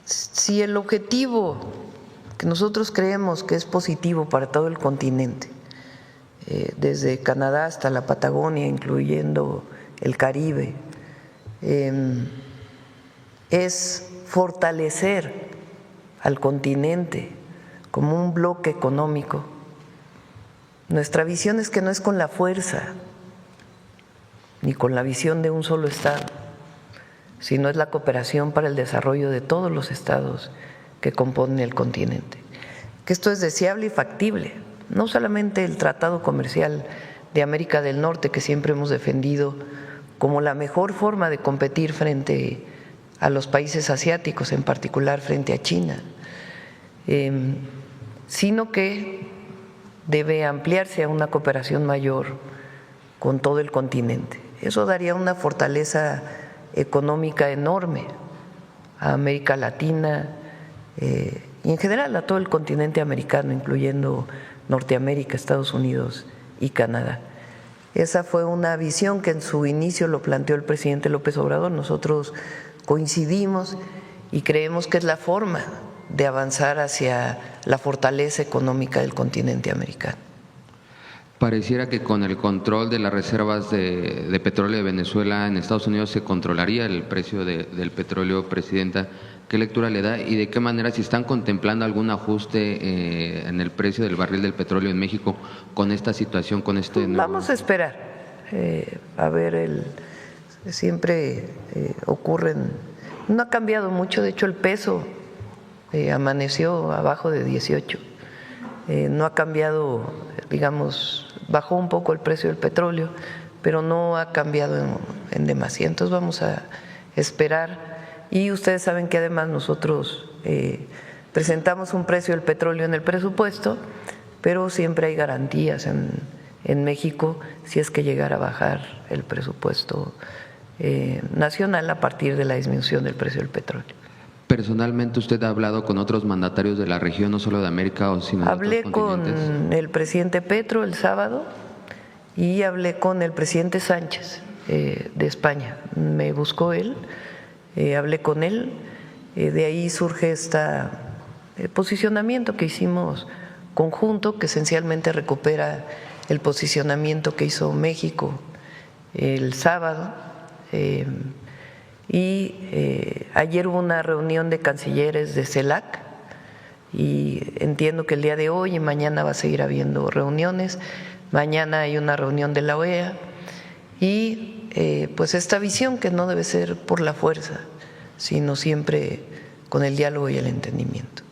si el objetivo que nosotros creemos que es positivo para todo el continente desde Canadá hasta la Patagonia, incluyendo el Caribe, es fortalecer al continente como un bloque económico. Nuestra visión es que no es con la fuerza ni con la visión de un solo Estado, sino es la cooperación para el desarrollo de todos los estados que componen el continente. Que esto es deseable y factible, no solamente el Tratado Comercial de América del Norte, que siempre hemos defendido como la mejor forma de competir frente a los países asiáticos, en particular frente a China, sino que debe ampliarse a una cooperación mayor con todo el continente. Eso daría una fortaleza económica enorme a América Latina y en general a todo el continente americano, incluyendo Norteamérica, Estados Unidos y Canadá. Esa fue una visión que en su inicio lo planteó el presidente López Obrador. Nosotros coincidimos y creemos que es la forma de avanzar hacia la fortaleza económica del continente americano. Pareciera que con el control de las reservas de petróleo de Venezuela en Estados Unidos se controlaría el precio del petróleo, Presidenta. ¿Qué lectura le da y de qué manera, si están contemplando algún ajuste en el precio del barril del petróleo en México con esta situación, con este nuevo? Vamos a esperar, a ver, siempre ocurren, no ha cambiado mucho, de hecho el peso amaneció abajo de 18, no ha cambiado, digamos, bajó un poco el precio del petróleo, pero no ha cambiado en demasía, entonces vamos a esperar. Y ustedes saben que además nosotros presentamos un precio del petróleo en el presupuesto, pero siempre hay garantías en México si es que llegara a bajar el presupuesto nacional a partir de la disminución del precio del petróleo. Personalmente, ¿usted ha hablado con otros mandatarios de la región, no solo de América, sino de Hablé otros continentes? con el presidente Petro el sábado y hablé con el presidente Sánchez de España. Me buscó él. Hablé con él, de ahí surge este posicionamiento que hicimos conjunto, que esencialmente recupera el posicionamiento que hizo México el sábado. Ayer hubo una reunión de cancilleres de CELAC y entiendo que el día de hoy y mañana va a seguir habiendo reuniones. Mañana hay una reunión de la OEA y pues esta visión que no debe ser por la fuerza, sino siempre con el diálogo y el entendimiento.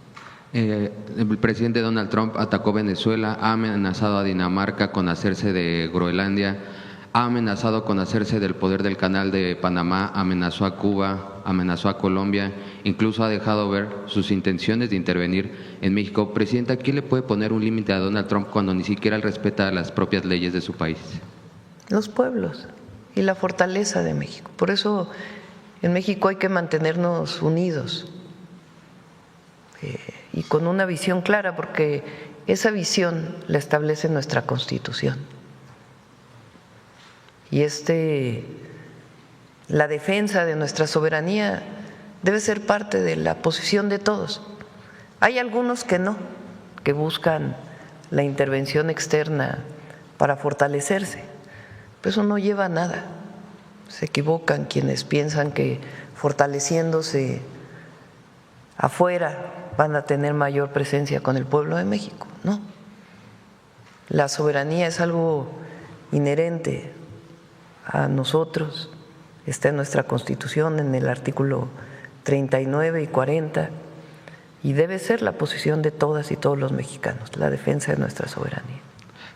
El presidente Donald Trump atacó Venezuela, ha amenazado a Dinamarca con hacerse de Groenlandia, ha amenazado con hacerse del poder del Canal de Panamá, amenazó a Cuba, amenazó a Colombia, incluso ha dejado ver sus intenciones de intervenir en México. Presidenta, ¿quién le puede poner un límite a Donald Trump cuando ni siquiera él respeta las propias leyes de su país? Los pueblos y la fortaleza de México. Por eso en México hay que mantenernos unidos y con una visión clara, porque esa visión la establece nuestra Constitución. Y la defensa de nuestra soberanía debe ser parte de la posición de todos. Hay algunos que no, que buscan la intervención externa para fortalecerse, pero eso no lleva a nada. Se equivocan quienes piensan que fortaleciéndose afuera van a tener mayor presencia con el pueblo de México. No, la soberanía es algo inherente a nosotros, está en nuestra Constitución, en el artículo 39 y 40, y debe ser la posición de todas y todos los mexicanos, la defensa de nuestra soberanía.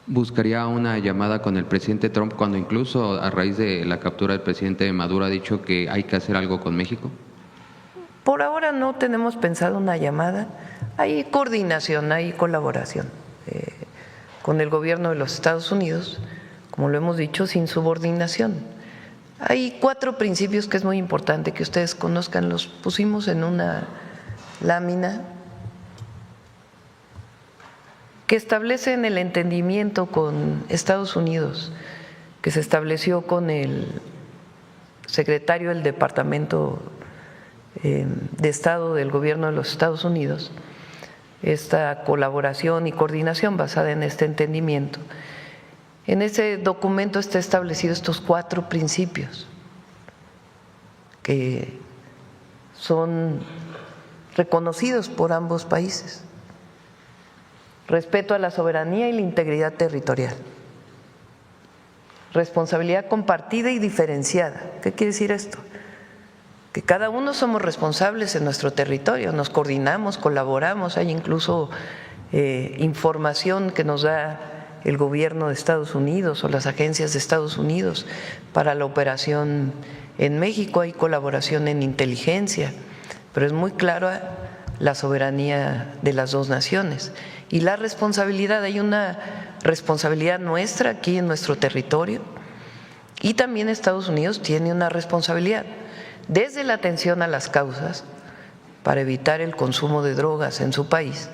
¿Buscaría una llamada con el presidente Trump cuando incluso a raíz de la captura del presidente Maduro ha dicho que hay que hacer algo con México? Por ahora no tenemos pensado una llamada, hay coordinación, hay colaboración con el gobierno de los Estados Unidos, como lo hemos dicho, sin subordinación. Hay 4 principios que es muy importante que ustedes conozcan, los pusimos en una lámina que establecen el entendimiento con Estados Unidos, que se estableció con el secretario del Departamento de Estado del Gobierno de los Estados Unidos, esta colaboración y coordinación basada en este entendimiento En ese documento está establecido estos 4 principios que son reconocidos por ambos países: respeto a la soberanía y la integridad territorial, responsabilidad compartida y diferenciada. ¿Qué quiere decir esto? Que cada uno somos responsables en nuestro territorio, nos coordinamos, colaboramos, hay incluso información que nos da el gobierno de Estados Unidos o las agencias de Estados Unidos para la operación en México, hay colaboración en inteligencia, pero es muy clara la soberanía de las dos naciones. Y la responsabilidad, hay una responsabilidad nuestra aquí en nuestro territorio, y también Estados Unidos tiene una responsabilidad, desde la atención a las causas para evitar el consumo de drogas en su país,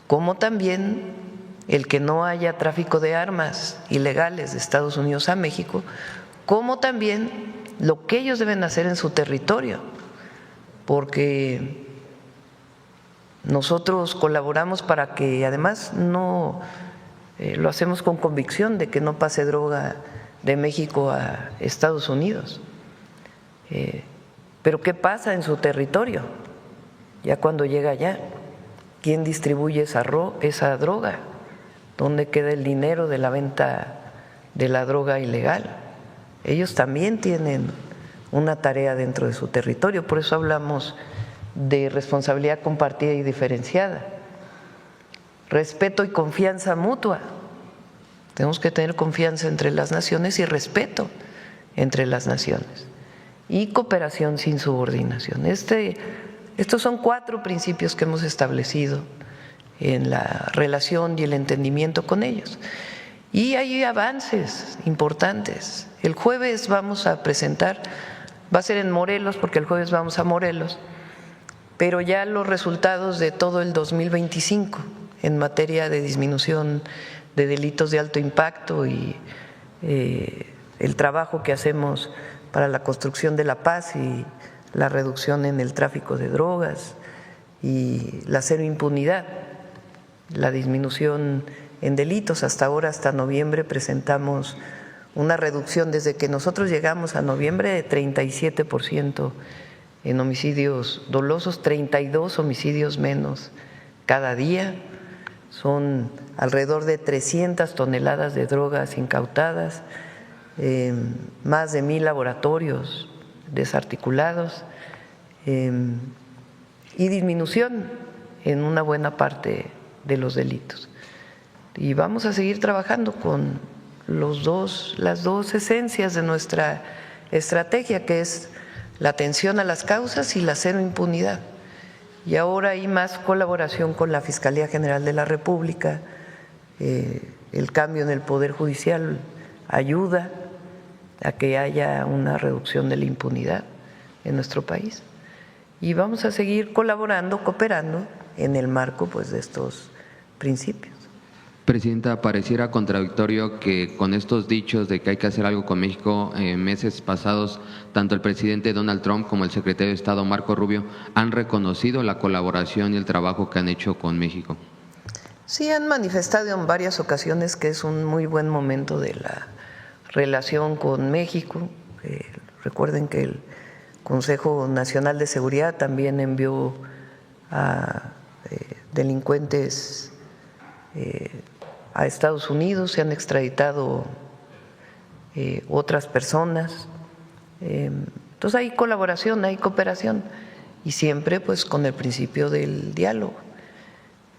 como también el que no haya tráfico de armas ilegales de Estados Unidos a México, como también lo que ellos deben hacer en su territorio, porque nosotros colaboramos para que además no lo hacemos con convicción de que no pase droga de México a Estados Unidos. Pero ¿qué pasa en su territorio? Ya cuando llega allá, ¿quién distribuye esa droga? ¿Dónde queda el dinero de la venta de la droga ilegal? Ellos también tienen una tarea dentro de su territorio, por eso hablamos de responsabilidad compartida y diferenciada. Respeto y confianza mutua. Tenemos que tener confianza entre las naciones y respeto entre las naciones. Y cooperación sin subordinación. Estos son 4 principios que hemos establecido en la relación y el entendimiento con ellos. Y hay avances importantes. El jueves vamos a presentar, va a ser en Morelos, porque el jueves vamos a Morelos, pero ya los resultados de todo el 2025 en materia de disminución de delitos de alto impacto y el trabajo que hacemos para la construcción de la paz y la reducción en el tráfico de drogas y la cero impunidad, la disminución en delitos. Hasta ahora, hasta noviembre, presentamos una reducción desde que nosotros llegamos a noviembre de 37% en homicidios dolosos, 32 homicidios menos cada día. Son alrededor de 300 toneladas de drogas incautadas, más de 1,000 laboratorios desarticulados y disminución en una buena parte de los delitos. Y vamos a seguir trabajando con las dos esencias de nuestra estrategia, que es la atención a las causas y la cero impunidad. Y ahora hay más colaboración con la Fiscalía General de la República, el cambio en el Poder Judicial ayuda a que haya una reducción de la impunidad en nuestro país. Y vamos a seguir colaborando, cooperando en el marco pues de estos principios. Presidenta, pareciera contradictorio que con estos dichos de que hay que hacer algo con México, meses pasados, tanto el presidente Donald Trump como el secretario de Estado Marco Rubio han reconocido la colaboración y el trabajo que han hecho con México. Sí, han manifestado en varias ocasiones que es un muy buen momento de la relación con México. Recuerden que el Consejo Nacional de Seguridad también envió a delincuentes a Estados Unidos, se han extraditado otras personas. Entonces hay colaboración, hay cooperación y siempre pues con el principio del diálogo.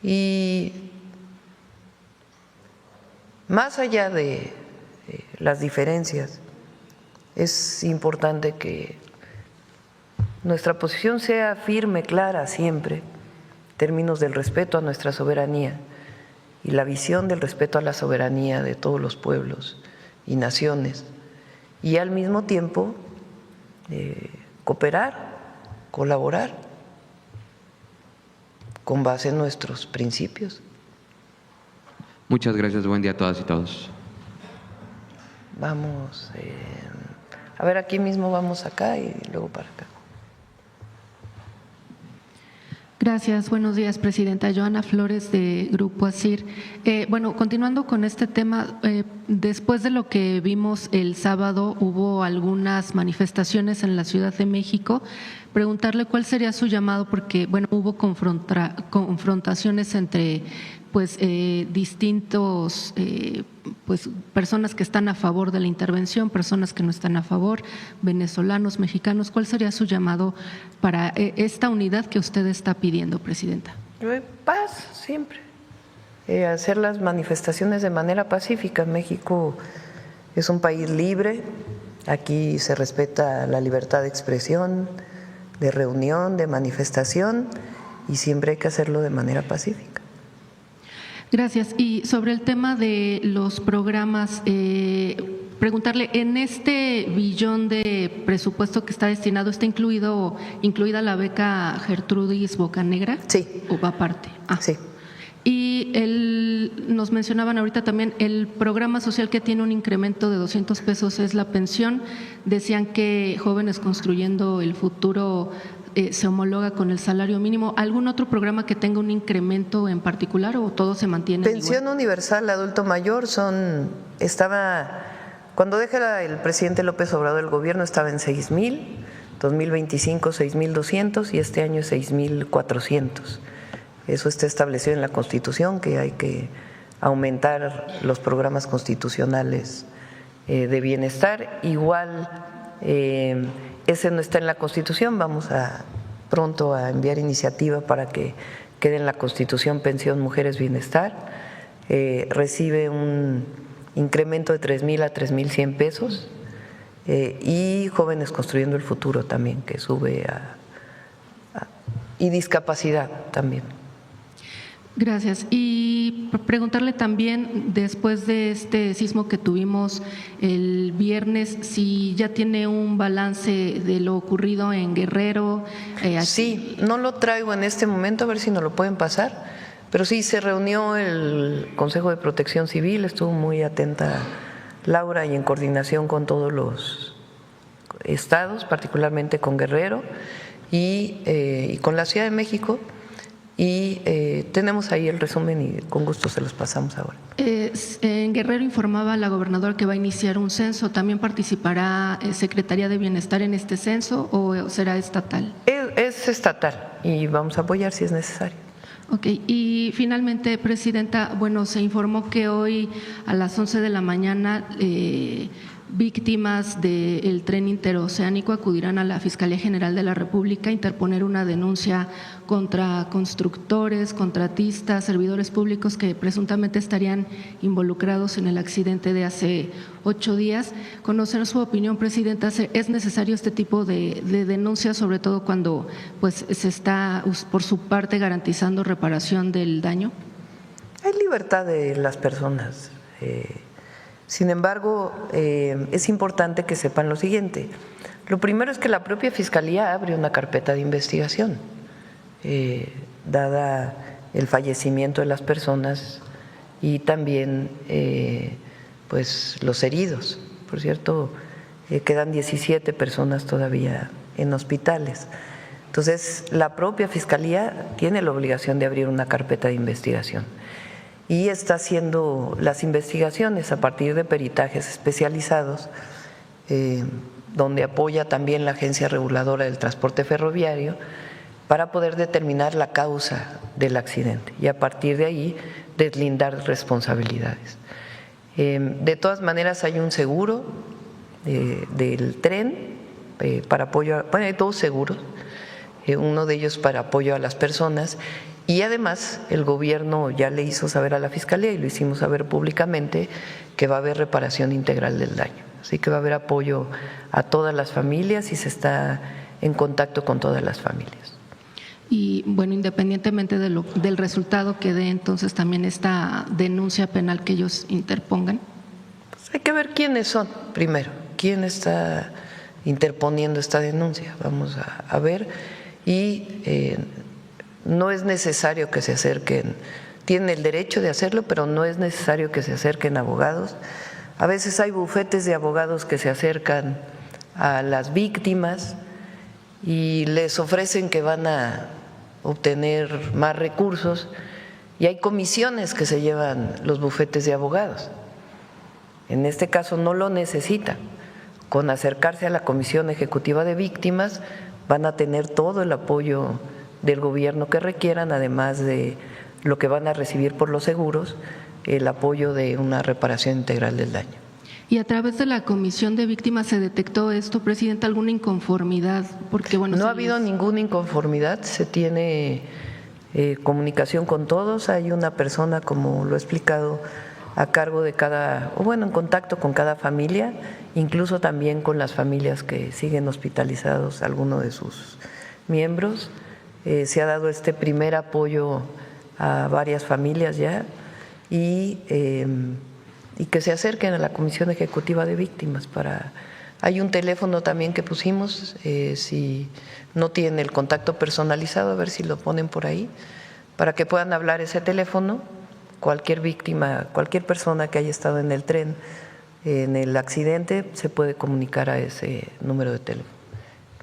Y más allá de las diferencias, es importante que nuestra posición sea firme, clara siempre, en términos del respeto a nuestra soberanía y la visión del respeto a la soberanía de todos los pueblos y naciones, y al mismo tiempo cooperar, colaborar con base en nuestros principios. Muchas gracias, buen día a todas y todos. Vamos, a ver, aquí mismo vamos acá y luego para acá. Gracias. Buenos días, Presidenta. Joana Flores, de Grupo ASIR. Bueno, continuando con este tema, después de lo que vimos el sábado, hubo algunas manifestaciones en la Ciudad de México. Preguntarle cuál sería su llamado, porque, bueno, hubo confrontaciones entre distintos personas que están a favor de la intervención, personas que no están a favor, venezolanos, mexicanos. ¿Cuál sería su llamado para esta unidad que usted está pidiendo, Presidenta? Paz, siempre. Hacer las manifestaciones de manera pacífica. México es un país libre, aquí se respeta la libertad de expresión, de reunión, de manifestación, y siempre hay que hacerlo de manera pacífica. Gracias. Y sobre el tema de los programas, preguntarle, en este billón de presupuesto que está destinado, ¿está incluida la beca Gertrudis Bocanegra? Sí. ¿O va aparte? Sí. Y nos mencionaban ahorita también el programa social que tiene un incremento de 200 pesos es la pensión. Decían que Jóvenes Construyendo el Futuro se homologa con el salario mínimo. ¿Algún otro programa que tenga un incremento en particular o todo se mantiene Pensión igual? universal adulto mayor cuando deja el presidente López Obrador el gobierno estaba en 6,000, 2025 6,200 y este año es 6,400. Eso está establecido en la Constitución, que hay que aumentar los programas constitucionales de bienestar. Igual ese no está en la Constitución, vamos pronto a enviar iniciativa para que quede en la Constitución Pensión Mujeres Bienestar. Recibe un incremento de 3,000 a 3,100 pesos y Jóvenes Construyendo el Futuro también, que sube y discapacidad también. Gracias. Y preguntarle también, después de este sismo que tuvimos el viernes, si ya tiene un balance de lo ocurrido en Guerrero. Sí, no lo traigo en este momento, a ver si nos lo pueden pasar, pero sí se reunió el Consejo de Protección Civil, estuvo muy atenta Laura y en coordinación con todos los estados, particularmente con Guerrero y con la Ciudad de México. Y tenemos ahí el resumen y con gusto se los pasamos ahora. En Guerrero informaba la gobernadora que va a iniciar un censo. ¿También participará Secretaría de Bienestar en este censo o será estatal? Es estatal y vamos a apoyar si es necesario. Ok, y finalmente, Presidenta, bueno, se informó que hoy a las 11 de la mañana víctimas del tren interoceánico acudirán a la Fiscalía General de la República a interponer una denuncia contra constructores, contratistas, servidores públicos que presuntamente estarían involucrados en el accidente de hace 8 días. Conocer su opinión, Presidenta, ¿es necesario este tipo de denuncias, sobre todo cuando se está por su parte garantizando reparación del daño? Hay libertad de las personas. Sin embargo, es importante que sepan lo siguiente. Lo primero es que la propia Fiscalía abre una carpeta de investigación, dada el fallecimiento de las personas y también los heridos. Por cierto, quedan 17 personas todavía en hospitales. Entonces, la propia Fiscalía tiene la obligación de abrir una carpeta de investigación y está haciendo las investigaciones a partir de peritajes especializados, donde apoya también la Agencia Reguladora del Transporte Ferroviario para poder determinar la causa del accidente y a partir de ahí deslindar responsabilidades. De todas maneras hay un seguro del tren para apoyo, hay 2 seguros, uno de ellos para apoyo a las personas. Y además el gobierno ya le hizo saber a la Fiscalía y lo hicimos saber públicamente que va a haber reparación integral del daño. Así que va a haber apoyo a todas las familias y se está en contacto con todas las familias. Y bueno, independientemente del resultado que dé entonces también esta denuncia penal que ellos interpongan. Hay que ver quiénes son primero, quién está interponiendo esta denuncia. Vamos a ver y no es necesario que se acerquen, tienen el derecho de hacerlo, pero no es necesario que se acerquen abogados. A veces hay bufetes de abogados que se acercan a las víctimas y les ofrecen que van a obtener más recursos y hay comisiones que se llevan los bufetes de abogados. En este caso no lo necesitan. Con acercarse a la Comisión Ejecutiva de Víctimas van a tener todo el apoyo del gobierno que requieran, además de lo que van a recibir por los seguros, el apoyo de una reparación integral del daño. ¿Y a través de la Comisión de Víctimas se detectó esto, Presidenta, alguna inconformidad? Porque, bueno, no ha habido ninguna inconformidad, se tiene comunicación con todos, hay una persona, como lo he explicado, a cargo de en contacto con cada familia, incluso también con las familias que siguen hospitalizados, alguno de sus miembros. Se ha dado este primer apoyo a varias familias ya y que se acerquen a la Comisión Ejecutiva de Víctimas Hay un teléfono también que pusimos, si no tienen el contacto personalizado, a ver si lo ponen por ahí, para que puedan hablar ese teléfono. Cualquier víctima, cualquier persona que haya estado en el tren, en el accidente, se puede comunicar a ese número de teléfono.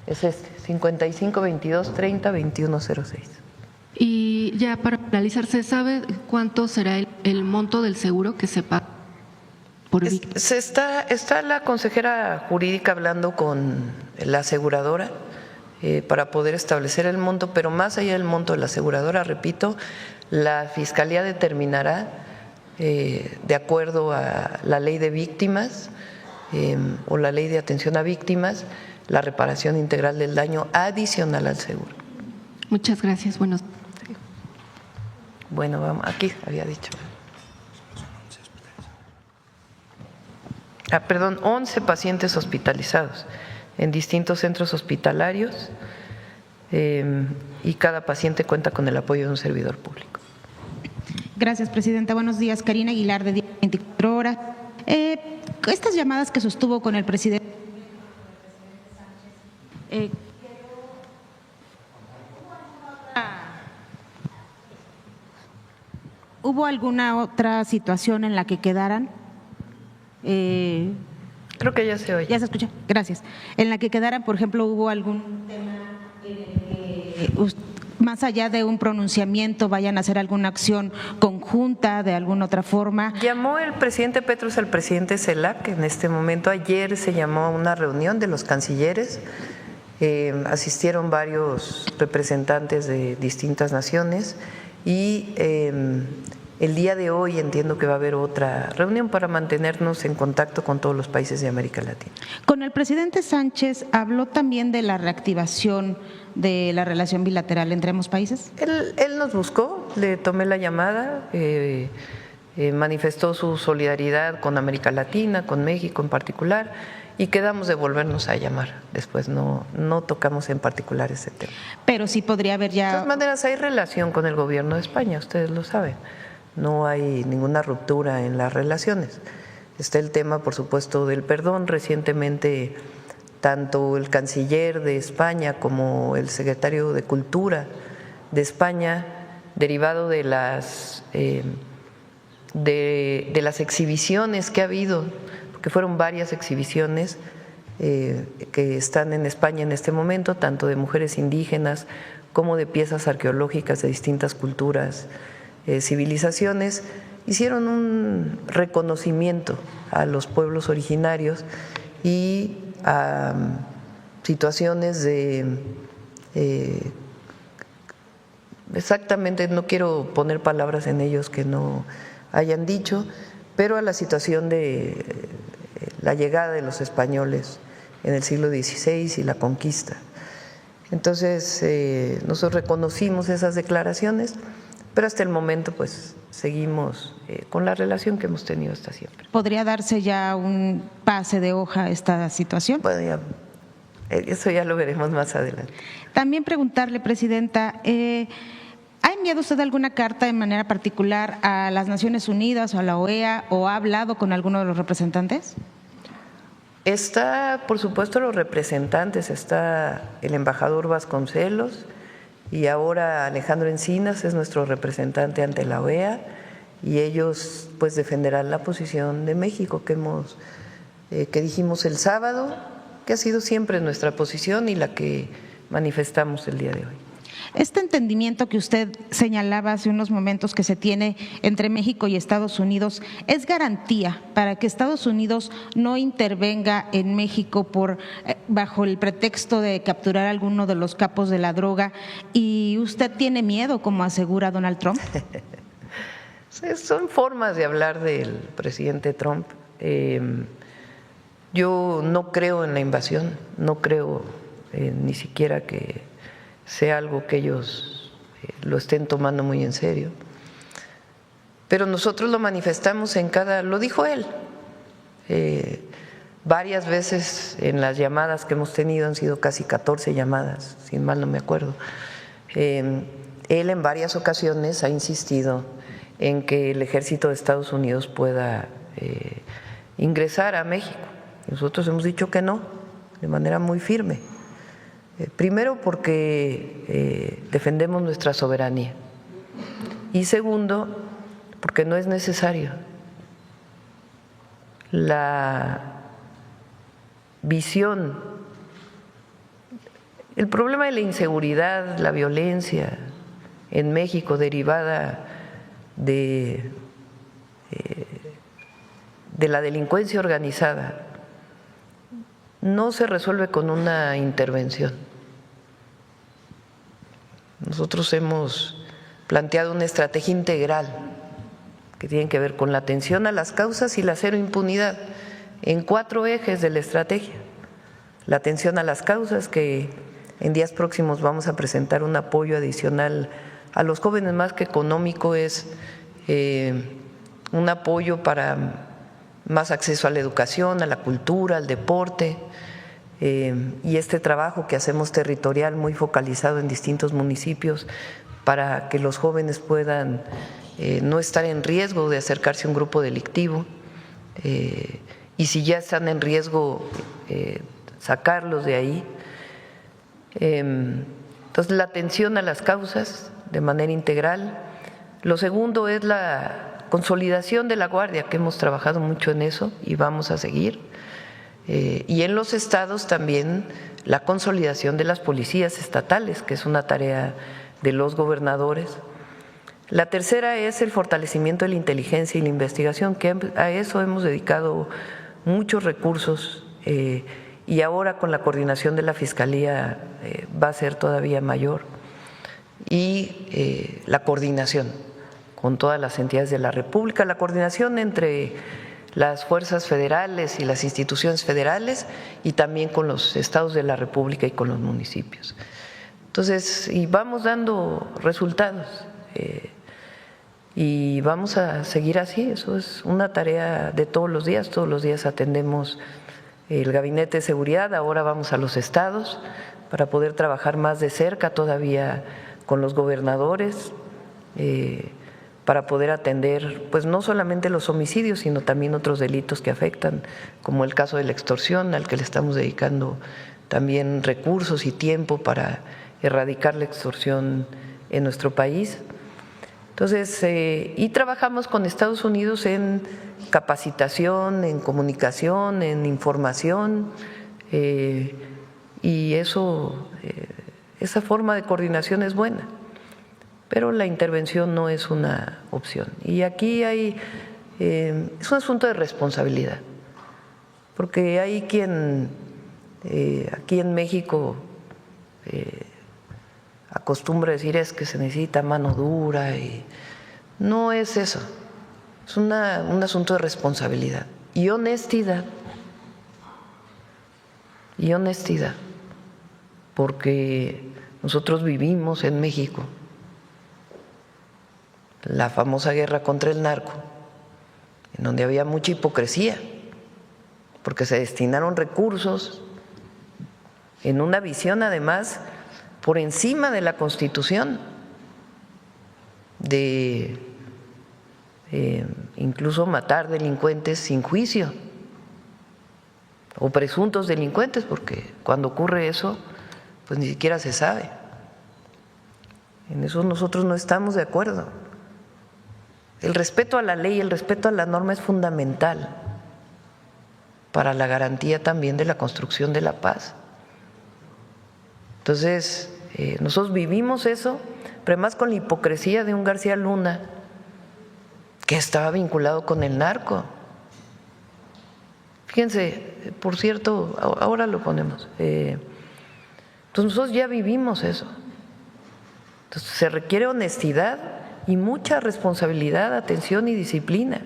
Es 55 22 30 2106. Y ya para finalizar, ¿se sabe cuánto será el monto del seguro que se paga por víctima? Está la consejera jurídica hablando con la aseguradora para poder establecer el monto, pero más allá del monto de la aseguradora, repito, la Fiscalía determinará, de acuerdo a la ley de víctimas o la ley de atención a víctimas, la reparación integral del daño adicional al seguro. Muchas gracias. Bueno, vamos, aquí había dicho. 11 pacientes hospitalizados en distintos centros hospitalarios y cada paciente cuenta con el apoyo de un servidor público. Gracias, Presidenta. Buenos días. Karina Aguilar, de 24 Horas. Estas llamadas que sostuvo con el presidente ¿hubo alguna otra situación en la que quedaran? Creo que ya se oye. Ya se escucha. Gracias. En la que quedaran, por ejemplo, ¿hubo algún tema más allá de un pronunciamiento, vayan a hacer alguna acción conjunta de alguna otra forma? Llamó el presidente Petros al presidente CELAC en este momento. Ayer se llamó a una reunión de los cancilleres. Asistieron varios representantes de distintas naciones y el día de hoy entiendo que va a haber otra reunión para mantenernos en contacto con todos los países de América Latina. Con el presidente Sánchez habló también de la reactivación de la relación bilateral entre ambos países. Él nos buscó, le tomé la llamada, manifestó su solidaridad con América Latina, con México en particular, y quedamos de volvernos a llamar. Después no tocamos en particular ese tema. Pero sí podría haber ya… De todas maneras, hay relación con el gobierno de España, ustedes lo saben. No hay ninguna ruptura en las relaciones. Está el tema, por supuesto, del perdón. Recientemente, tanto el canciller de España como el secretario de Cultura de España, derivado de las exhibiciones que ha habido, porque fueron varias exhibiciones que están en España en este momento, tanto de mujeres indígenas como de piezas arqueológicas de distintas culturas, civilizaciones, hicieron un reconocimiento a los pueblos originarios y a situaciones de exactamente, no quiero poner palabras en ellos que no hayan dicho, pero a la situación de la llegada de los españoles en el siglo XVI y la conquista. Entonces, nosotros reconocimos esas declaraciones, pero hasta el momento pues seguimos con la relación que hemos tenido hasta siempre. ¿Podría darse ya un pase de hoja a esta situación? Bueno, ya, eso ya lo veremos más adelante. También preguntarle, Presidenta, ¿ha enviado usted alguna carta de manera particular a las Naciones Unidas o a la OEA o ha hablado con alguno de los representantes? Está, por supuesto, los representantes, está el embajador Vasconcelos y ahora Alejandro Encinas es nuestro representante ante la OEA y ellos pues defenderán la posición de México que dijimos el sábado, que ha sido siempre nuestra posición y la que manifestamos el día de hoy. Este entendimiento que usted señalaba hace unos momentos que se tiene entre México y Estados Unidos, ¿es garantía para que Estados Unidos no intervenga en México bajo el pretexto de capturar a alguno de los capos de la droga? ¿Y usted tiene miedo, como asegura Donald Trump? Son formas de hablar del presidente Trump. Yo no creo en la invasión, no creo ni siquiera que sea algo que ellos lo estén tomando muy en serio. Pero nosotros lo manifestamos lo dijo él, varias veces en las llamadas que hemos tenido, han sido casi 14 llamadas, si mal no me acuerdo. Él en varias ocasiones ha insistido en que el ejército de Estados Unidos pueda ingresar a México. Nosotros hemos dicho que no, de manera muy firme. Primero porque defendemos nuestra soberanía y segundo porque no es necesario. La visión, el problema de la inseguridad, la violencia en México derivada de la delincuencia organizada no se resuelve con una intervención. Nosotros hemos planteado una estrategia integral que tiene que ver con la atención a las causas y la cero impunidad en 4 ejes de la estrategia. La atención a las causas, que en días próximos vamos a presentar un apoyo adicional a los jóvenes, más que económico, es un apoyo para más acceso a la educación, a la cultura, al deporte, y este trabajo que hacemos territorial muy focalizado en distintos municipios para que los jóvenes puedan no estar en riesgo de acercarse a un grupo delictivo, y si ya están en riesgo, sacarlos de ahí. Entonces, la atención a las causas de manera integral. Lo segundo es la consolidación de la Guardia, que hemos trabajado mucho en eso y vamos a seguir. Y en los estados también la consolidación de las policías estatales, que es una tarea de los gobernadores. La tercera es el fortalecimiento de la inteligencia y la investigación, que a eso hemos dedicado muchos recursos, y ahora con la coordinación de la Fiscalía va a ser todavía mayor. Y la coordinación con todas las entidades de la República, la coordinación entre las fuerzas federales y las instituciones federales y también con los estados de la República y con los municipios. Entonces, y vamos dando resultados y vamos a seguir así. Eso es una tarea de todos los días atendemos el Gabinete de Seguridad, ahora vamos a los estados para poder trabajar más de cerca todavía con los gobernadores, para poder atender pues no solamente los homicidios, sino también otros delitos que afectan, como el caso de la extorsión, al que le estamos dedicando también recursos y tiempo para erradicar la extorsión en nuestro país. Entonces, y trabajamos con Estados Unidos en capacitación, en comunicación, en información, y eso, esa forma de coordinación es buena. Pero la intervención no es una opción. Y aquí es un asunto de responsabilidad, porque hay quien aquí en México acostumbra decir es que se necesita mano dura, y no es eso, es un asunto de responsabilidad y honestidad, porque nosotros vivimos en México la famosa guerra contra el narco, en donde había mucha hipocresía, porque se destinaron recursos en una visión además por encima de la Constitución, de incluso matar delincuentes sin juicio o presuntos delincuentes, porque cuando ocurre eso, pues ni siquiera se sabe. En eso nosotros no estamos de acuerdo. El respeto a la ley, el respeto a la norma es fundamental para la garantía también de la construcción de la paz. Entonces, nosotros vivimos eso, pero además con la hipocresía de un García Luna que estaba vinculado con el narco. Fíjense, por cierto, ahora lo ponemos. Entonces nosotros ya vivimos eso. Entonces se requiere honestidad y mucha responsabilidad, atención y disciplina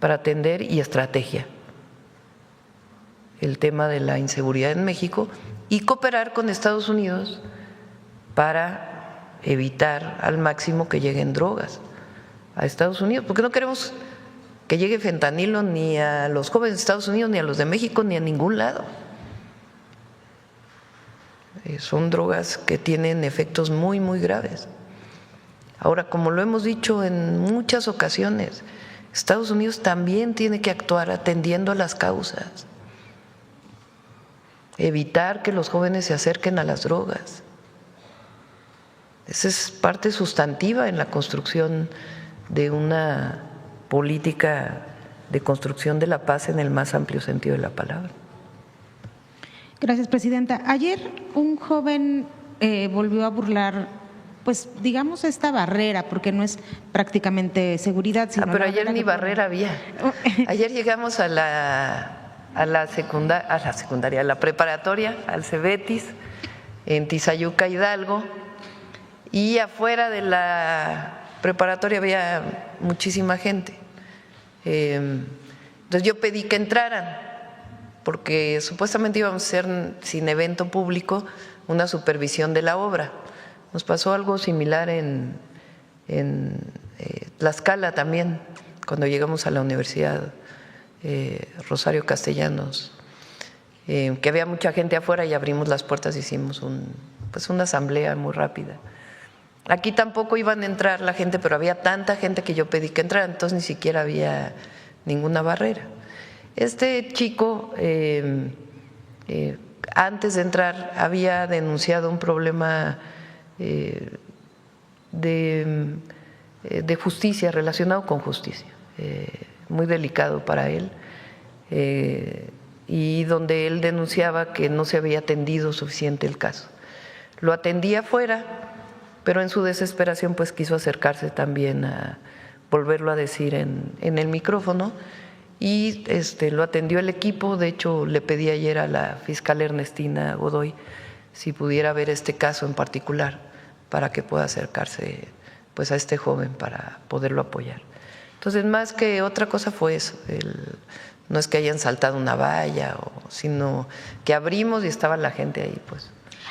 para atender y estrategia el tema de la inseguridad en México y cooperar con Estados Unidos para evitar al máximo que lleguen drogas a Estados Unidos, porque no queremos que llegue fentanilo ni a los jóvenes de Estados Unidos, ni a los de México, ni a ningún lado. Son drogas que tienen efectos muy, muy graves. Ahora, como lo hemos dicho en muchas ocasiones, Estados Unidos también tiene que actuar atendiendo a las causas, evitar que los jóvenes se acerquen a las drogas. Esa es parte sustantiva en la construcción de una política de construcción de la paz en el más amplio sentido de la palabra. Gracias, presidenta. Ayer un joven volvió a burlar, pues digamos, esta barrera, porque no es prácticamente seguridad. Sino pero ayer ni barrera había. Ayer llegamos a la secundaria, a la preparatoria, al Cebetis, en Tizayuca, Hidalgo, y afuera de la preparatoria había muchísima gente. Entonces yo pedí que entraran, porque supuestamente íbamos a hacer sin evento público una supervisión de la obra. Nos pasó algo similar en Tlaxcala también, cuando llegamos a la Universidad Rosario Castellanos, que había mucha gente afuera y abrimos las puertas, hicimos una asamblea muy rápida. Aquí tampoco iban a entrar la gente, pero había tanta gente que yo pedí que entrara, entonces ni siquiera había ninguna barrera. Este chico, antes de entrar, había denunciado un problema de justicia, relacionado con justicia, muy delicado para él, y donde él denunciaba que no se había atendido suficiente el caso. Lo atendía afuera, pero en su desesperación pues quiso acercarse también a volverlo a decir en el micrófono, y lo atendió el equipo. De hecho, le pedí ayer a la fiscal Ernestina Godoy si pudiera ver este caso en particular para que pueda acercarse pues a este joven para poderlo apoyar. Entonces, más que otra cosa fue eso, no es que hayan saltado una valla, sino que abrimos y estaba la gente ahí, pues.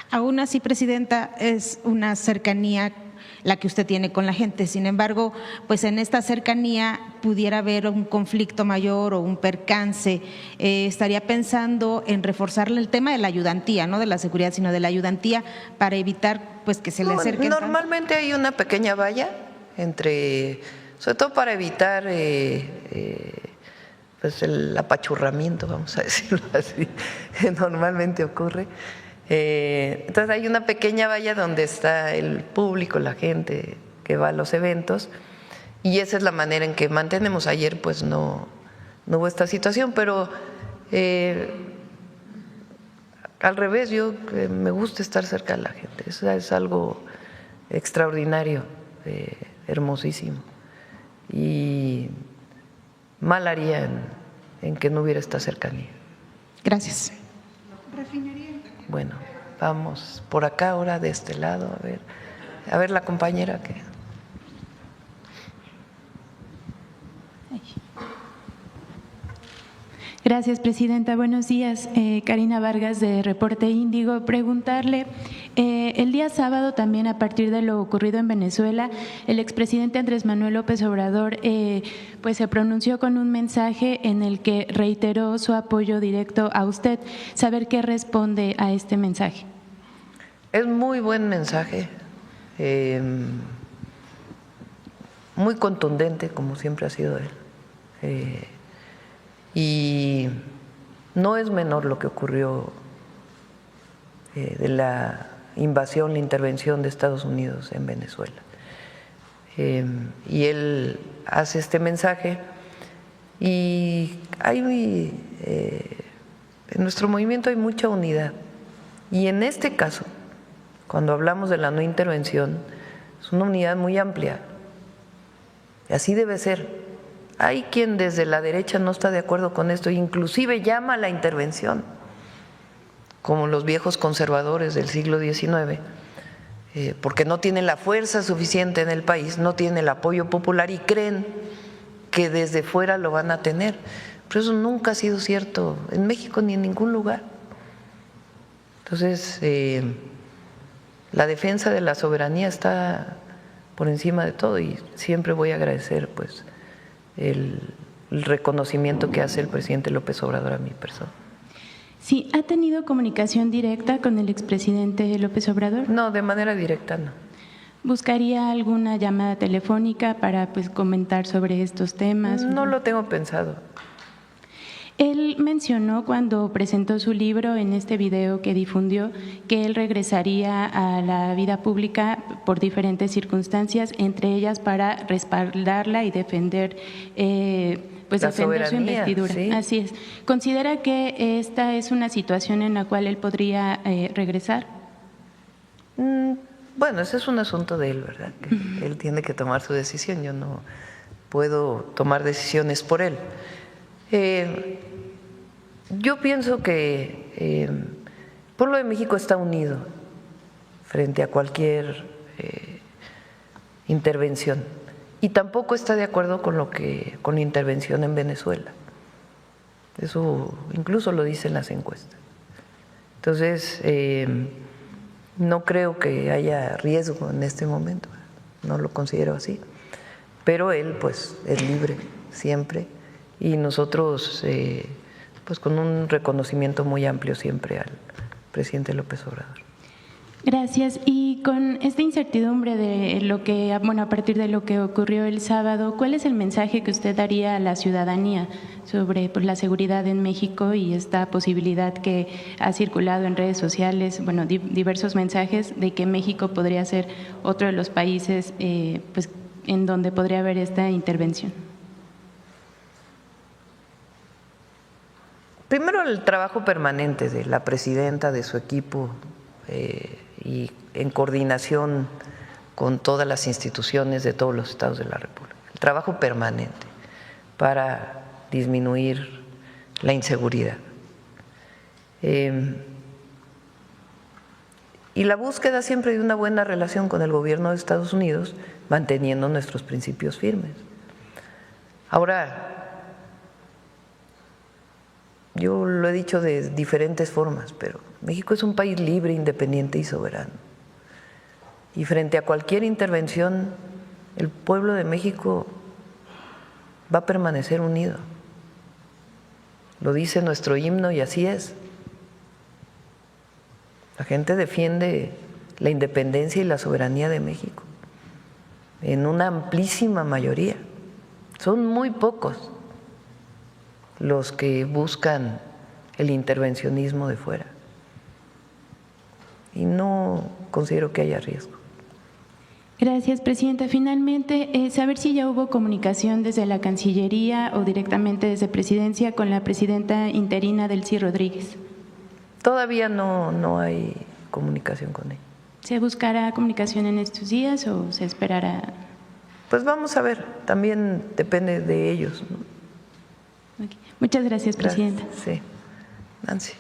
Aún así, presidenta, es una cercanía la que usted tiene con la gente. Sin embargo, pues en esta cercanía pudiera haber un conflicto mayor o un percance. Estaría pensando en reforzarle el tema de la ayudantía, no de la seguridad, sino de la ayudantía, para evitar pues que se le acerquen. Normalmente hay una pequeña valla sobre todo para evitar pues el apachurramiento, vamos a decirlo así, que normalmente ocurre. Entonces hay una pequeña valla donde está el público, la gente que va a los eventos, y esa es la manera en que mantenemos. Ayer pues no hubo esta situación, pero al revés, yo me gusta estar cerca de la gente. Eso es algo extraordinario, hermosísimo, y mal haría en que no hubiera esta cercanía. Gracias. Bueno, vamos por acá ahora de este lado, a ver la compañera que… Gracias, presidenta. Buenos días. Karina Vargas, de Reporte Índigo. Preguntarle, el día sábado también, a partir de lo ocurrido en Venezuela, el expresidente Andrés Manuel López Obrador pues se pronunció con un mensaje en el que reiteró su apoyo directo a usted. Saber qué responde a este mensaje. Es muy buen mensaje, muy contundente, como siempre ha sido él. Y no es menor lo que ocurrió de la invasión, la intervención de Estados Unidos en Venezuela. Y él hace este mensaje, y en nuestro movimiento hay mucha unidad. Y en este caso, cuando hablamos de la no intervención, es una unidad muy amplia. Y así debe ser. Hay quien desde la derecha no está de acuerdo con esto, inclusive llama a la intervención, como los viejos conservadores del siglo XIX, porque no tienen la fuerza suficiente en el país, no tienen el apoyo popular y creen que desde fuera lo van a tener. Pero eso nunca ha sido cierto en México ni en ningún lugar. Entonces, la defensa de la soberanía está por encima de todo y siempre voy a agradecer pues el reconocimiento que hace el presidente López Obrador a mi persona. Sí, ¿ha tenido comunicación directa con el expresidente López Obrador? No, de manera directa no. ¿Buscaría alguna llamada telefónica para pues comentar sobre estos temas? No lo tengo pensado. Él mencionó cuando presentó su libro en este video que difundió que él regresaría a la vida pública por diferentes circunstancias, entre ellas para respaldarla y defender pues defender su investidura. Sí. Así es. ¿Considera que esta es una situación en la cual él podría regresar? Bueno, ese es un asunto de él, ¿verdad? Que él tiene que tomar su decisión. Yo no puedo tomar decisiones por él. Yo pienso que el pueblo de México está unido frente a cualquier intervención y tampoco está de acuerdo con con la intervención en Venezuela. Eso incluso lo dicen las encuestas. Entonces, no creo que haya riesgo en este momento, no lo considero así, pero él pues es libre siempre y nosotros pues con un reconocimiento muy amplio siempre al presidente López Obrador. Gracias. Y con esta incertidumbre de lo que, bueno, a partir de lo que ocurrió el sábado, ¿cuál es el mensaje que usted daría a la ciudadanía sobre pues, la seguridad en México y esta posibilidad que ha circulado en redes sociales, bueno, diversos mensajes de que México podría ser otro de los países pues, en donde podría haber esta intervención? Primero, el trabajo permanente de la presidenta, de su equipo y en coordinación con todas las instituciones de todos los estados de la República. El trabajo permanente para disminuir la inseguridad. Y la búsqueda siempre de una buena relación con el gobierno de Estados Unidos, manteniendo nuestros principios firmes. Ahora, yo lo he dicho de diferentes formas, pero México es un país libre, independiente y soberano. Y frente a cualquier intervención, el pueblo de México va a permanecer unido. Lo dice nuestro himno y así es. La gente defiende la independencia y la soberanía de México en una amplísima mayoría. Son muy pocos los que buscan el intervencionismo de fuera. Y no considero que haya riesgo. Gracias, Presidenta. Finalmente, saber si ya hubo comunicación desde la Cancillería o directamente desde Presidencia con la Presidenta interina Delcy Rodríguez. Todavía no hay comunicación con ella. ¿Se buscará comunicación en estos días o se esperará? Pues vamos a ver, también depende de ellos, ¿no? Okay. Muchas gracias, Presidenta. Sí. Nancy.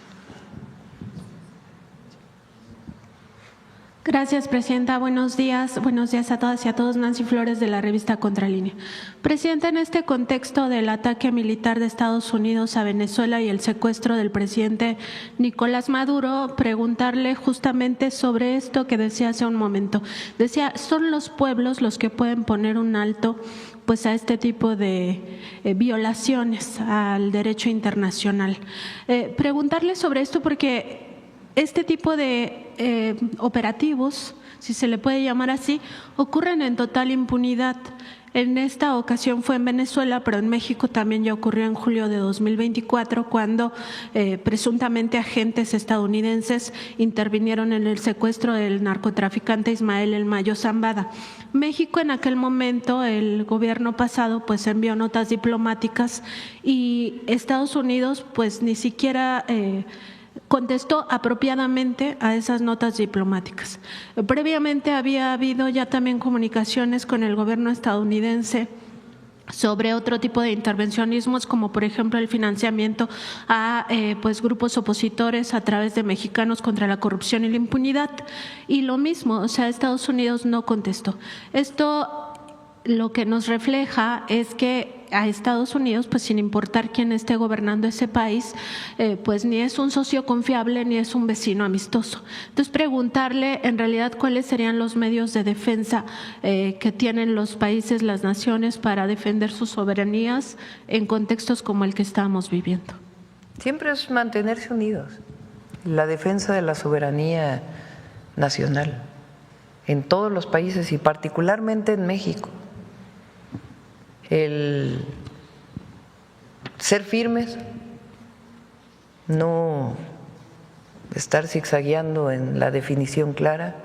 Gracias, Presidenta. Buenos días a todas y a todos. Nancy Flores, de la revista Contralínea. Presidenta, en este contexto del ataque militar de Estados Unidos a Venezuela y el secuestro del presidente Nicolás Maduro, preguntarle justamente sobre esto que decía hace un momento. Decía, son los pueblos los que pueden poner un alto pues a este tipo de violaciones al derecho internacional. Preguntarle sobre esto porque este tipo de operativos, si se le puede llamar así, ocurren en total impunidad. En esta ocasión fue en Venezuela, pero en México también ya ocurrió en julio de 2024, cuando presuntamente agentes estadounidenses intervinieron en el secuestro del narcotraficante Ismael El Mayo Zambada. México en aquel momento, el gobierno pasado, pues envió notas diplomáticas y Estados Unidos pues ni siquiera contestó apropiadamente a esas notas diplomáticas. Previamente había habido ya también comunicaciones con el gobierno estadounidense sobre otro tipo de intervencionismos, como por ejemplo el financiamiento a pues grupos opositores a través de Mexicanos contra la Corrupción y la Impunidad. Y lo mismo, o sea, Estados Unidos no contestó. Esto lo que nos refleja es que a Estados Unidos, pues sin importar quién esté gobernando ese país, pues ni es un socio confiable ni es un vecino amistoso. Entonces, preguntarle en realidad cuáles serían los medios de defensa que tienen los países, las naciones, para defender sus soberanías en contextos como el que estamos viviendo. Siempre es mantenerse unidos, la defensa de la soberanía nacional en todos los países y particularmente en México. El ser firmes, no estar zigzagueando en la definición clara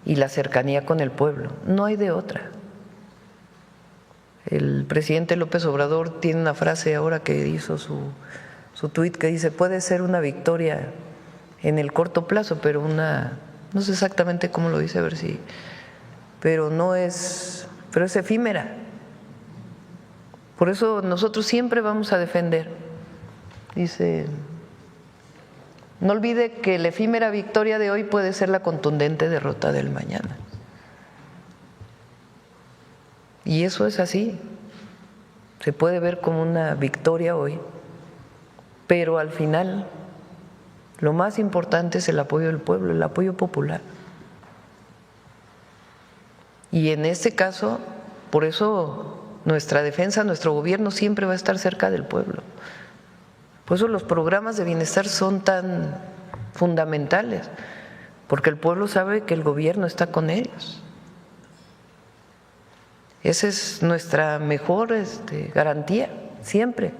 y la cercanía con el pueblo. No hay de otra. El presidente López Obrador tiene una frase ahora que hizo su tuit que dice: puede ser una victoria en el corto plazo, pero no sé exactamente cómo lo dice, a ver si, pero es efímera. Por eso nosotros siempre vamos a defender. Dice, no olvide que la efímera victoria de hoy puede ser la contundente derrota del mañana. Y eso es así. Se puede ver como una victoria hoy, pero al final lo más importante es el apoyo del pueblo, el apoyo popular. Y en este caso, por eso nuestra defensa, nuestro gobierno siempre va a estar cerca del pueblo. Por eso los programas de bienestar son tan fundamentales, porque el pueblo sabe que el gobierno está con ellos. Esa es nuestra mejor garantía, siempre.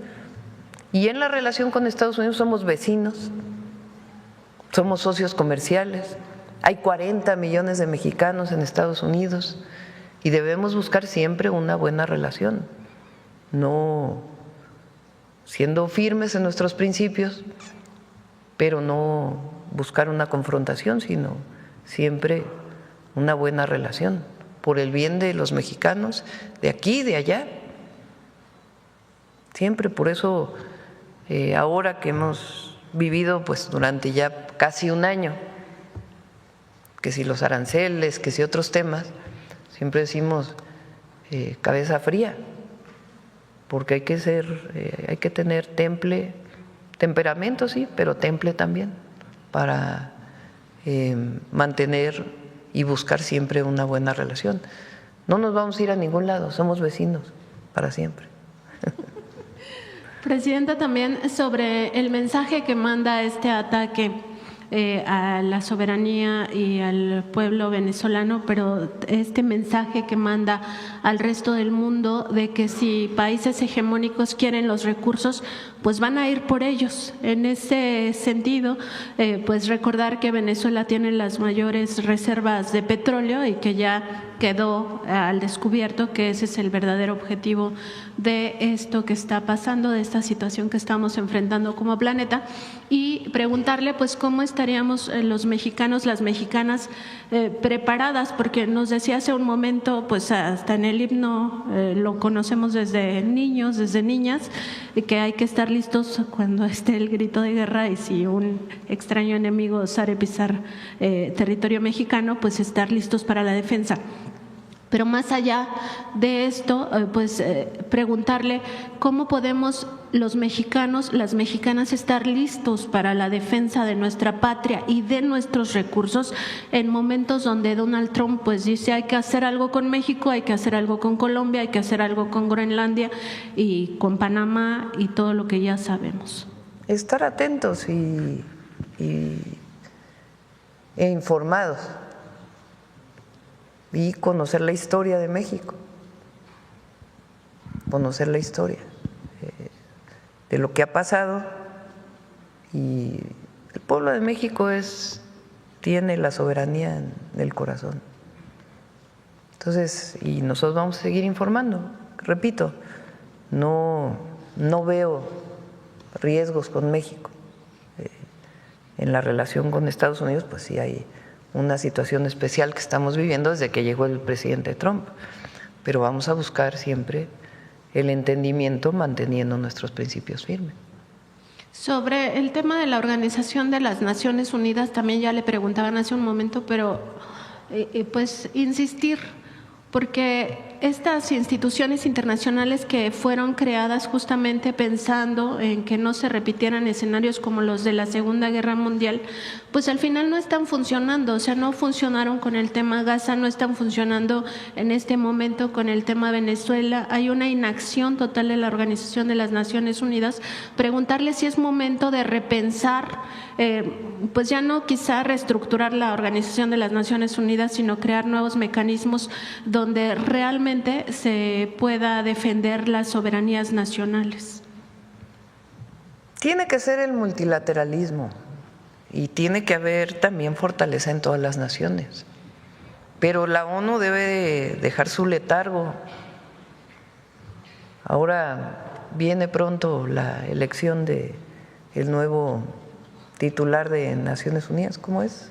Y en la relación con Estados Unidos somos vecinos, somos socios comerciales, hay 40 millones de mexicanos en Estados Unidos. Y debemos buscar siempre una buena relación, no siendo firmes en nuestros principios, pero no buscar una confrontación, sino siempre una buena relación, por el bien de los mexicanos, de aquí y de allá. Siempre, por eso ahora que hemos vivido pues durante ya casi un año, que si los aranceles, que si otros temas, siempre decimos cabeza fría, porque hay que tener temperamento, sí, pero temple también, para mantener y buscar siempre una buena relación. No nos vamos a ir a ningún lado, somos vecinos para siempre. Presidenta, también sobre el mensaje que manda este ataque a la soberanía y al pueblo venezolano, pero este mensaje que manda al resto del mundo de que si países hegemónicos quieren los recursos, pues van a ir por ellos. En ese sentido, pues recordar que Venezuela tiene las mayores reservas de petróleo y que ya quedó al descubierto que ese es el verdadero objetivo de esto que está pasando, de esta situación que estamos enfrentando como planeta, y preguntarle pues cómo estaríamos los mexicanos, las mexicanas preparadas, porque nos decía hace un momento, pues hasta en el himno lo conocemos desde niños, desde niñas, que hay que estar listos cuando esté el grito de guerra y si un extraño enemigo osare pisar territorio mexicano, pues estar listos para la defensa. Pero más allá de esto, pues preguntarle cómo podemos los mexicanos, las mexicanas estar listos para la defensa de nuestra patria y de nuestros recursos en momentos donde Donald Trump pues dice hay que hacer algo con México, hay que hacer algo con Colombia, hay que hacer algo con Groenlandia y con Panamá y todo lo que ya sabemos. Estar atentos e informados. Y conocer la historia de México, conocer la historia de lo que ha pasado. Y el pueblo de México tiene la soberanía en el corazón. Entonces, y nosotros vamos a seguir informando. Repito, no veo riesgos con México. en la relación con Estados Unidos, pues sí hay una situación especial que estamos viviendo desde que llegó el presidente Trump, pero vamos a buscar siempre el entendimiento manteniendo nuestros principios firmes. Sobre el tema de la Organización de las Naciones Unidas, también ya le preguntaban hace un momento, pero pues insistir, porque estas instituciones internacionales que fueron creadas justamente pensando en que no se repitieran escenarios como los de la Segunda Guerra Mundial, pues al final no están funcionando, o sea, no funcionaron con el tema Gaza, no están funcionando en este momento con el tema Venezuela, hay una inacción total de la Organización de las Naciones Unidas. Preguntarle si es momento de repensar, pues ya no quizá reestructurar la Organización de las Naciones Unidas, sino crear nuevos mecanismos donde realmente se pueda defender las soberanías nacionales. Tiene que ser el multilateralismo y tiene que haber también fortaleza en todas las naciones, pero la ONU debe dejar su letargo. Ahora viene pronto la elección de el nuevo titular de Naciones Unidas, ¿cómo es?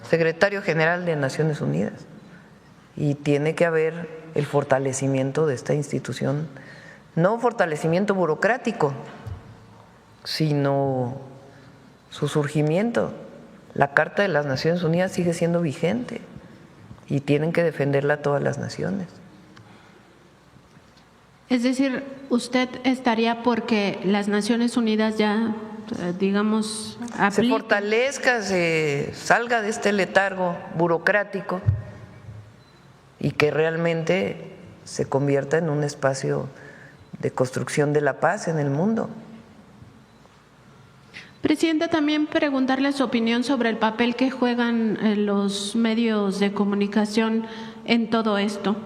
Secretario General de Naciones Unidas. Y tiene que haber el fortalecimiento de esta institución, no fortalecimiento burocrático, sino su surgimiento. La Carta de las Naciones Unidas sigue siendo vigente y tienen que defenderla todas las naciones. Es decir, ¿usted estaría porque las Naciones Unidas ya, digamos, se fortalezca, se salga de este letargo burocrático y que realmente se convierta en un espacio de construcción de la paz en el mundo? Presidenta, también preguntarle su opinión sobre el papel que juegan los medios de comunicación en todo esto.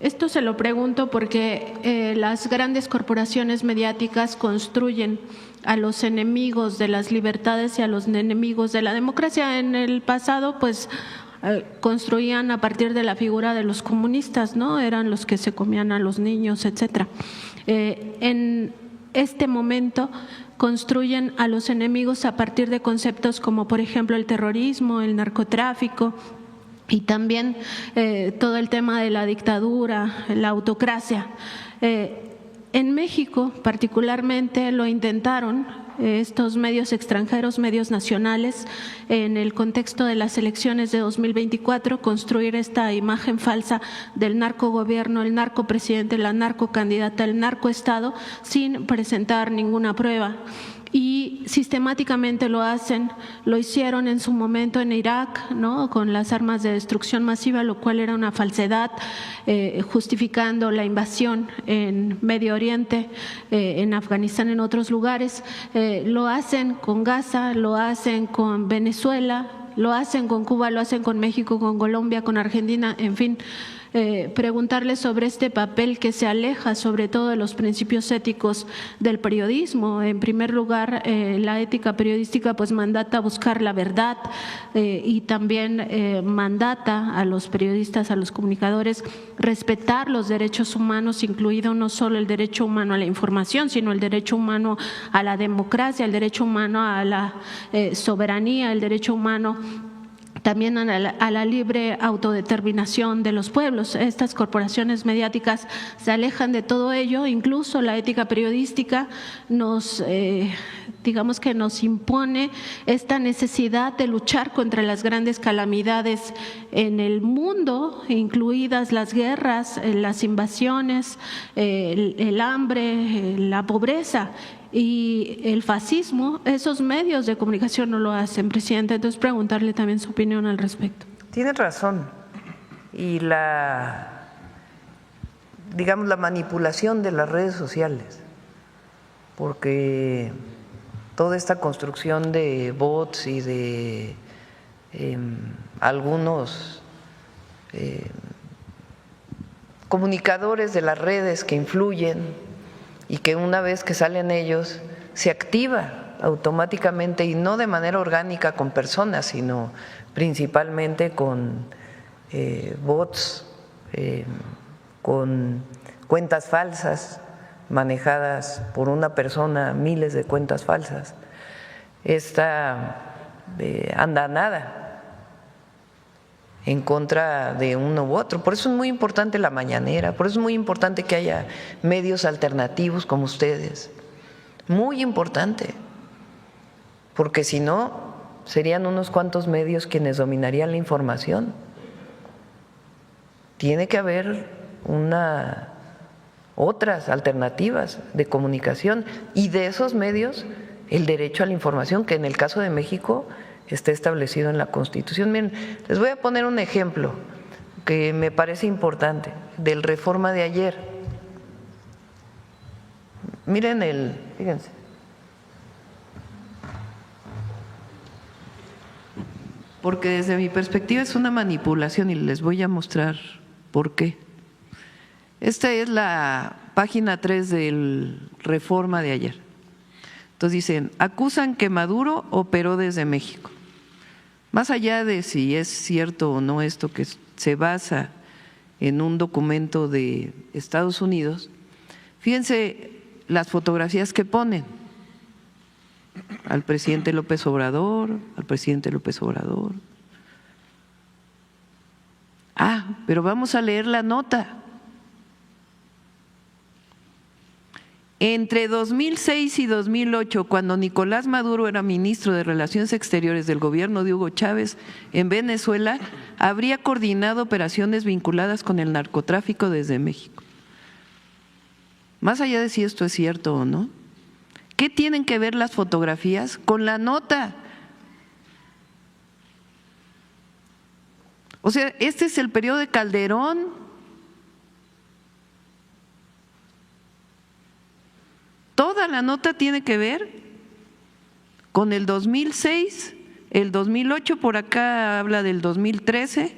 Esto se lo pregunto porque las grandes corporaciones mediáticas construyen a los enemigos de las libertades y a los enemigos de la democracia. En el pasado, pues, construían a partir de la figura de los comunistas, ¿no? Eran los que se comían a los niños, etcétera. En este momento construyen a los enemigos a partir de conceptos como, por ejemplo, el terrorismo, el narcotráfico y también todo el tema de la dictadura, la autocracia. En México, particularmente, lo intentaron estos medios extranjeros, medios nacionales, en el contexto de las elecciones de 2024, construir esta imagen falsa del narcogobierno, el narcopresidente, la narcocandidata, el narcoestado, sin presentar ninguna prueba. Y sistemáticamente lo hacen, lo hicieron en su momento en Irak, ¿no? Con las armas de destrucción masiva, lo cual era una falsedad, justificando la invasión en Medio Oriente, en Afganistán, en otros lugares. Lo hacen con Gaza, lo hacen con Venezuela, lo hacen con Cuba, lo hacen con México, con Colombia, con Argentina, en fin. Preguntarle sobre este papel que se aleja sobre todo de los principios éticos del periodismo. En primer lugar, la ética periodística pues mandata a buscar la verdad y también mandata a los periodistas, a los comunicadores, respetar los derechos humanos, incluido no solo el derecho humano a la información, sino el derecho humano a la democracia, el derecho humano a la soberanía, el derecho humano también a la libre autodeterminación de los pueblos. Estas corporaciones mediáticas se alejan de todo ello, incluso la ética periodística nos, digamos que nos impone esta necesidad de luchar contra las grandes calamidades en el mundo, incluidas las guerras, las invasiones, el hambre, la pobreza. Y el fascismo, esos medios de comunicación no lo hacen, presidente. Entonces, preguntarle también su opinión al respecto. Tiene razón. Y digamos, la manipulación de las redes sociales, porque toda esta construcción de bots y de algunos comunicadores de las redes que influyen y que una vez que salen ellos se activa automáticamente y no de manera orgánica con personas, sino principalmente con bots, con cuentas falsas manejadas por una persona, miles de cuentas falsas. Esta andanada en contra de uno u otro. Por eso es muy importante la mañanera, por eso es muy importante que haya medios alternativos como ustedes. Muy importante, porque si no, serían unos cuantos medios quienes dominarían la información. Tiene que haber otras alternativas de comunicación y de esos medios el derecho a la información, que en el caso de México está establecido en la Constitución. Miren, les voy a poner un ejemplo que me parece importante del Reforma de ayer. Miren fíjense. Porque desde mi perspectiva es una manipulación y les voy a mostrar por qué. Esta es la página 3 del Reforma de ayer. Entonces dicen, acusan que Maduro operó desde México. Más allá de si es cierto o no esto, que se basa en un documento de Estados Unidos, fíjense las fotografías que ponen al presidente López Obrador, pero vamos a leer la nota. Entre 2006 y 2008, cuando Nicolás Maduro era ministro de Relaciones Exteriores del gobierno de Hugo Chávez en Venezuela, habría coordinado operaciones vinculadas con el narcotráfico desde México. Más allá de si esto es cierto o no, ¿qué tienen que ver las fotografías con la nota? O sea, este es el periodo de Calderón. Toda la nota tiene que ver con el 2006, el 2008, por acá habla del 2013.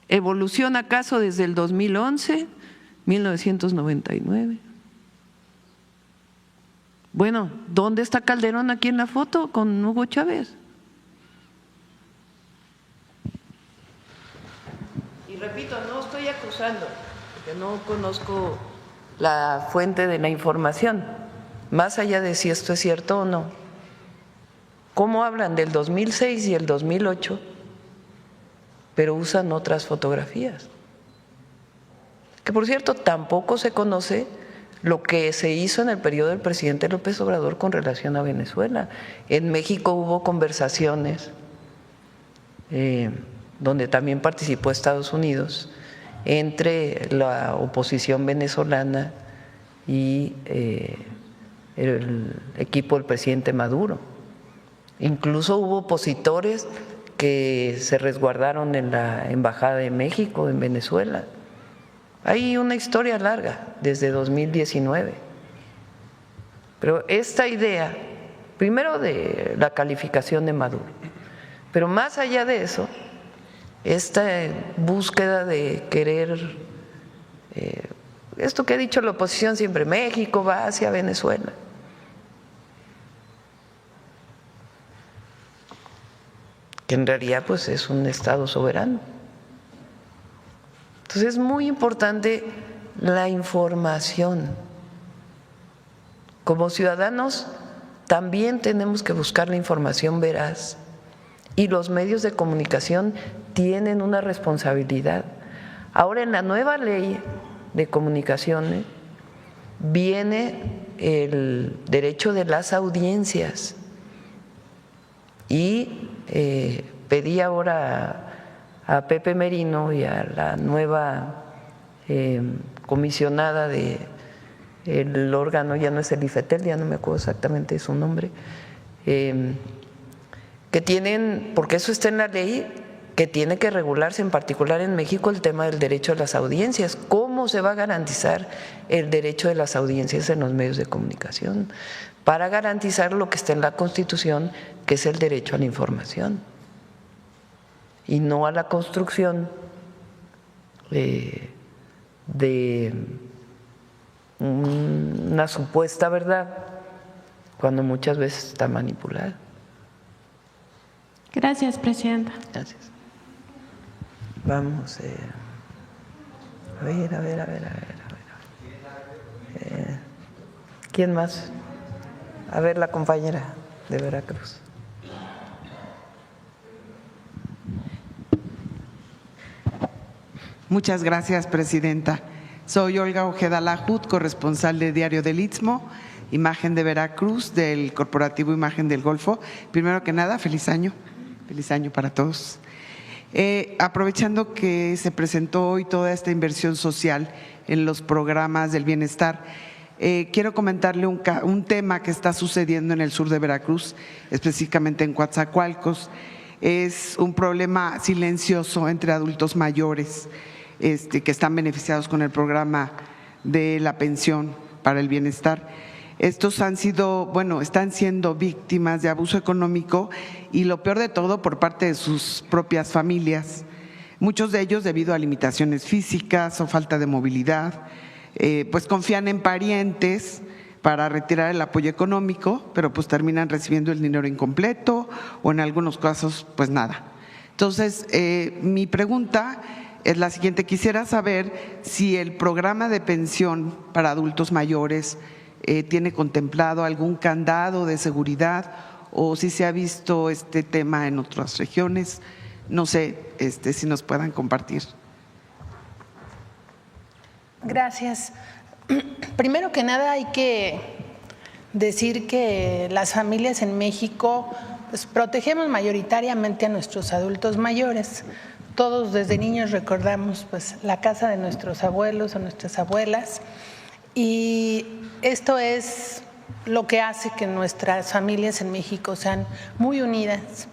¿Evolución acaso desde el 2011, 1999? Bueno, ¿dónde está Calderón aquí en la foto con Hugo Chávez? Y repito, no estoy acusando, porque no conozco la fuente de la información, más allá de si esto es cierto o no. ¿Cómo hablan del 2006 y el 2008, pero usan otras fotografías? Que por cierto, tampoco se conoce lo que se hizo en el periodo del presidente López Obrador con relación a Venezuela. En México hubo conversaciones donde también participó Estados Unidos, entre la oposición venezolana y el equipo del presidente Maduro. Incluso hubo opositores que se resguardaron en la Embajada de México en Venezuela. Hay una historia larga desde 2019. Pero esta idea, primero de la calificación de Maduro, pero más allá de eso, esta búsqueda de querer, esto que ha dicho la oposición siempre, México va hacia Venezuela. Que en realidad pues es un Estado soberano. Entonces es muy importante la información. Como ciudadanos también tenemos que buscar la información veraz y los medios de comunicación tienen una responsabilidad. Ahora en la nueva ley de comunicaciones viene el derecho de las audiencias y pedí ahora a Pepe Merino y a la nueva comisionada del órgano, ya no es el IFETEL, ya no me acuerdo exactamente su nombre, que tienen, porque eso está en la ley, que tiene que regularse en particular en México el tema del derecho a las audiencias. ¿Cómo se va a garantizar el derecho de las audiencias en los medios de comunicación? Para garantizar lo que está en la Constitución, que es el derecho a la información y no a la construcción de una supuesta verdad cuando muchas veces está manipulada. Gracias, presidenta. Gracias. Vamos a ver. ¿Quién más? A ver, la compañera de Veracruz. Muchas gracias, presidenta. Soy Olga Ojeda Lajut, corresponsal de Diario del Istmo, Imagen de Veracruz, del Corporativo Imagen del Golfo. Primero que nada, feliz año para todos. Aprovechando que se presentó hoy toda esta inversión social en los programas del bienestar, quiero comentarle un tema que está sucediendo en el sur de Veracruz, específicamente en Coatzacoalcos. Es un problema silencioso entre adultos mayores que están beneficiados con el programa de la pensión para el bienestar. Estos están siendo víctimas de abuso económico y lo peor de todo por parte de sus propias familias. Muchos de ellos debido a limitaciones físicas o falta de movilidad, pues confían en parientes para retirar el apoyo económico, pero pues terminan recibiendo el dinero incompleto o en algunos casos pues nada. Entonces, mi pregunta es la siguiente: quisiera saber si el programa de pensión para adultos mayores tiene contemplado algún candado de seguridad o si se ha visto este tema en otras regiones. No sé si nos puedan compartir. Gracias. Primero que nada hay que decir que las familias en México pues, protegemos mayoritariamente a nuestros adultos mayores. Todos desde niños recordamos pues, la casa de nuestros abuelos o nuestras abuelas, y esto es lo que hace que nuestras familias en México sean muy unidas.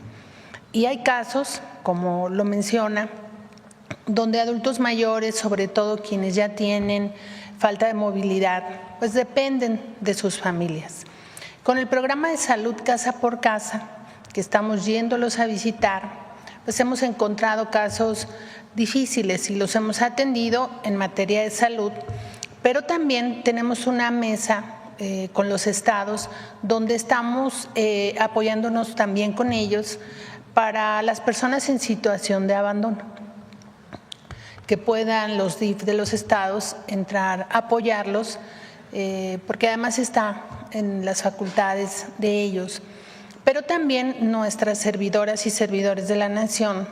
Y hay casos, como lo menciona, donde adultos mayores, sobre todo quienes ya tienen falta de movilidad, pues dependen de sus familias. Con el programa de salud Casa por Casa, que estamos yéndolos a visitar, pues hemos encontrado casos difíciles y los hemos atendido en materia de salud, pero también tenemos una mesa con los estados donde estamos apoyándonos también con ellos para las personas en situación de abandono, que puedan los DIF de los estados entrar a apoyarlos, porque además está en las facultades de ellos. Pero también nuestras servidoras y servidores de la nación,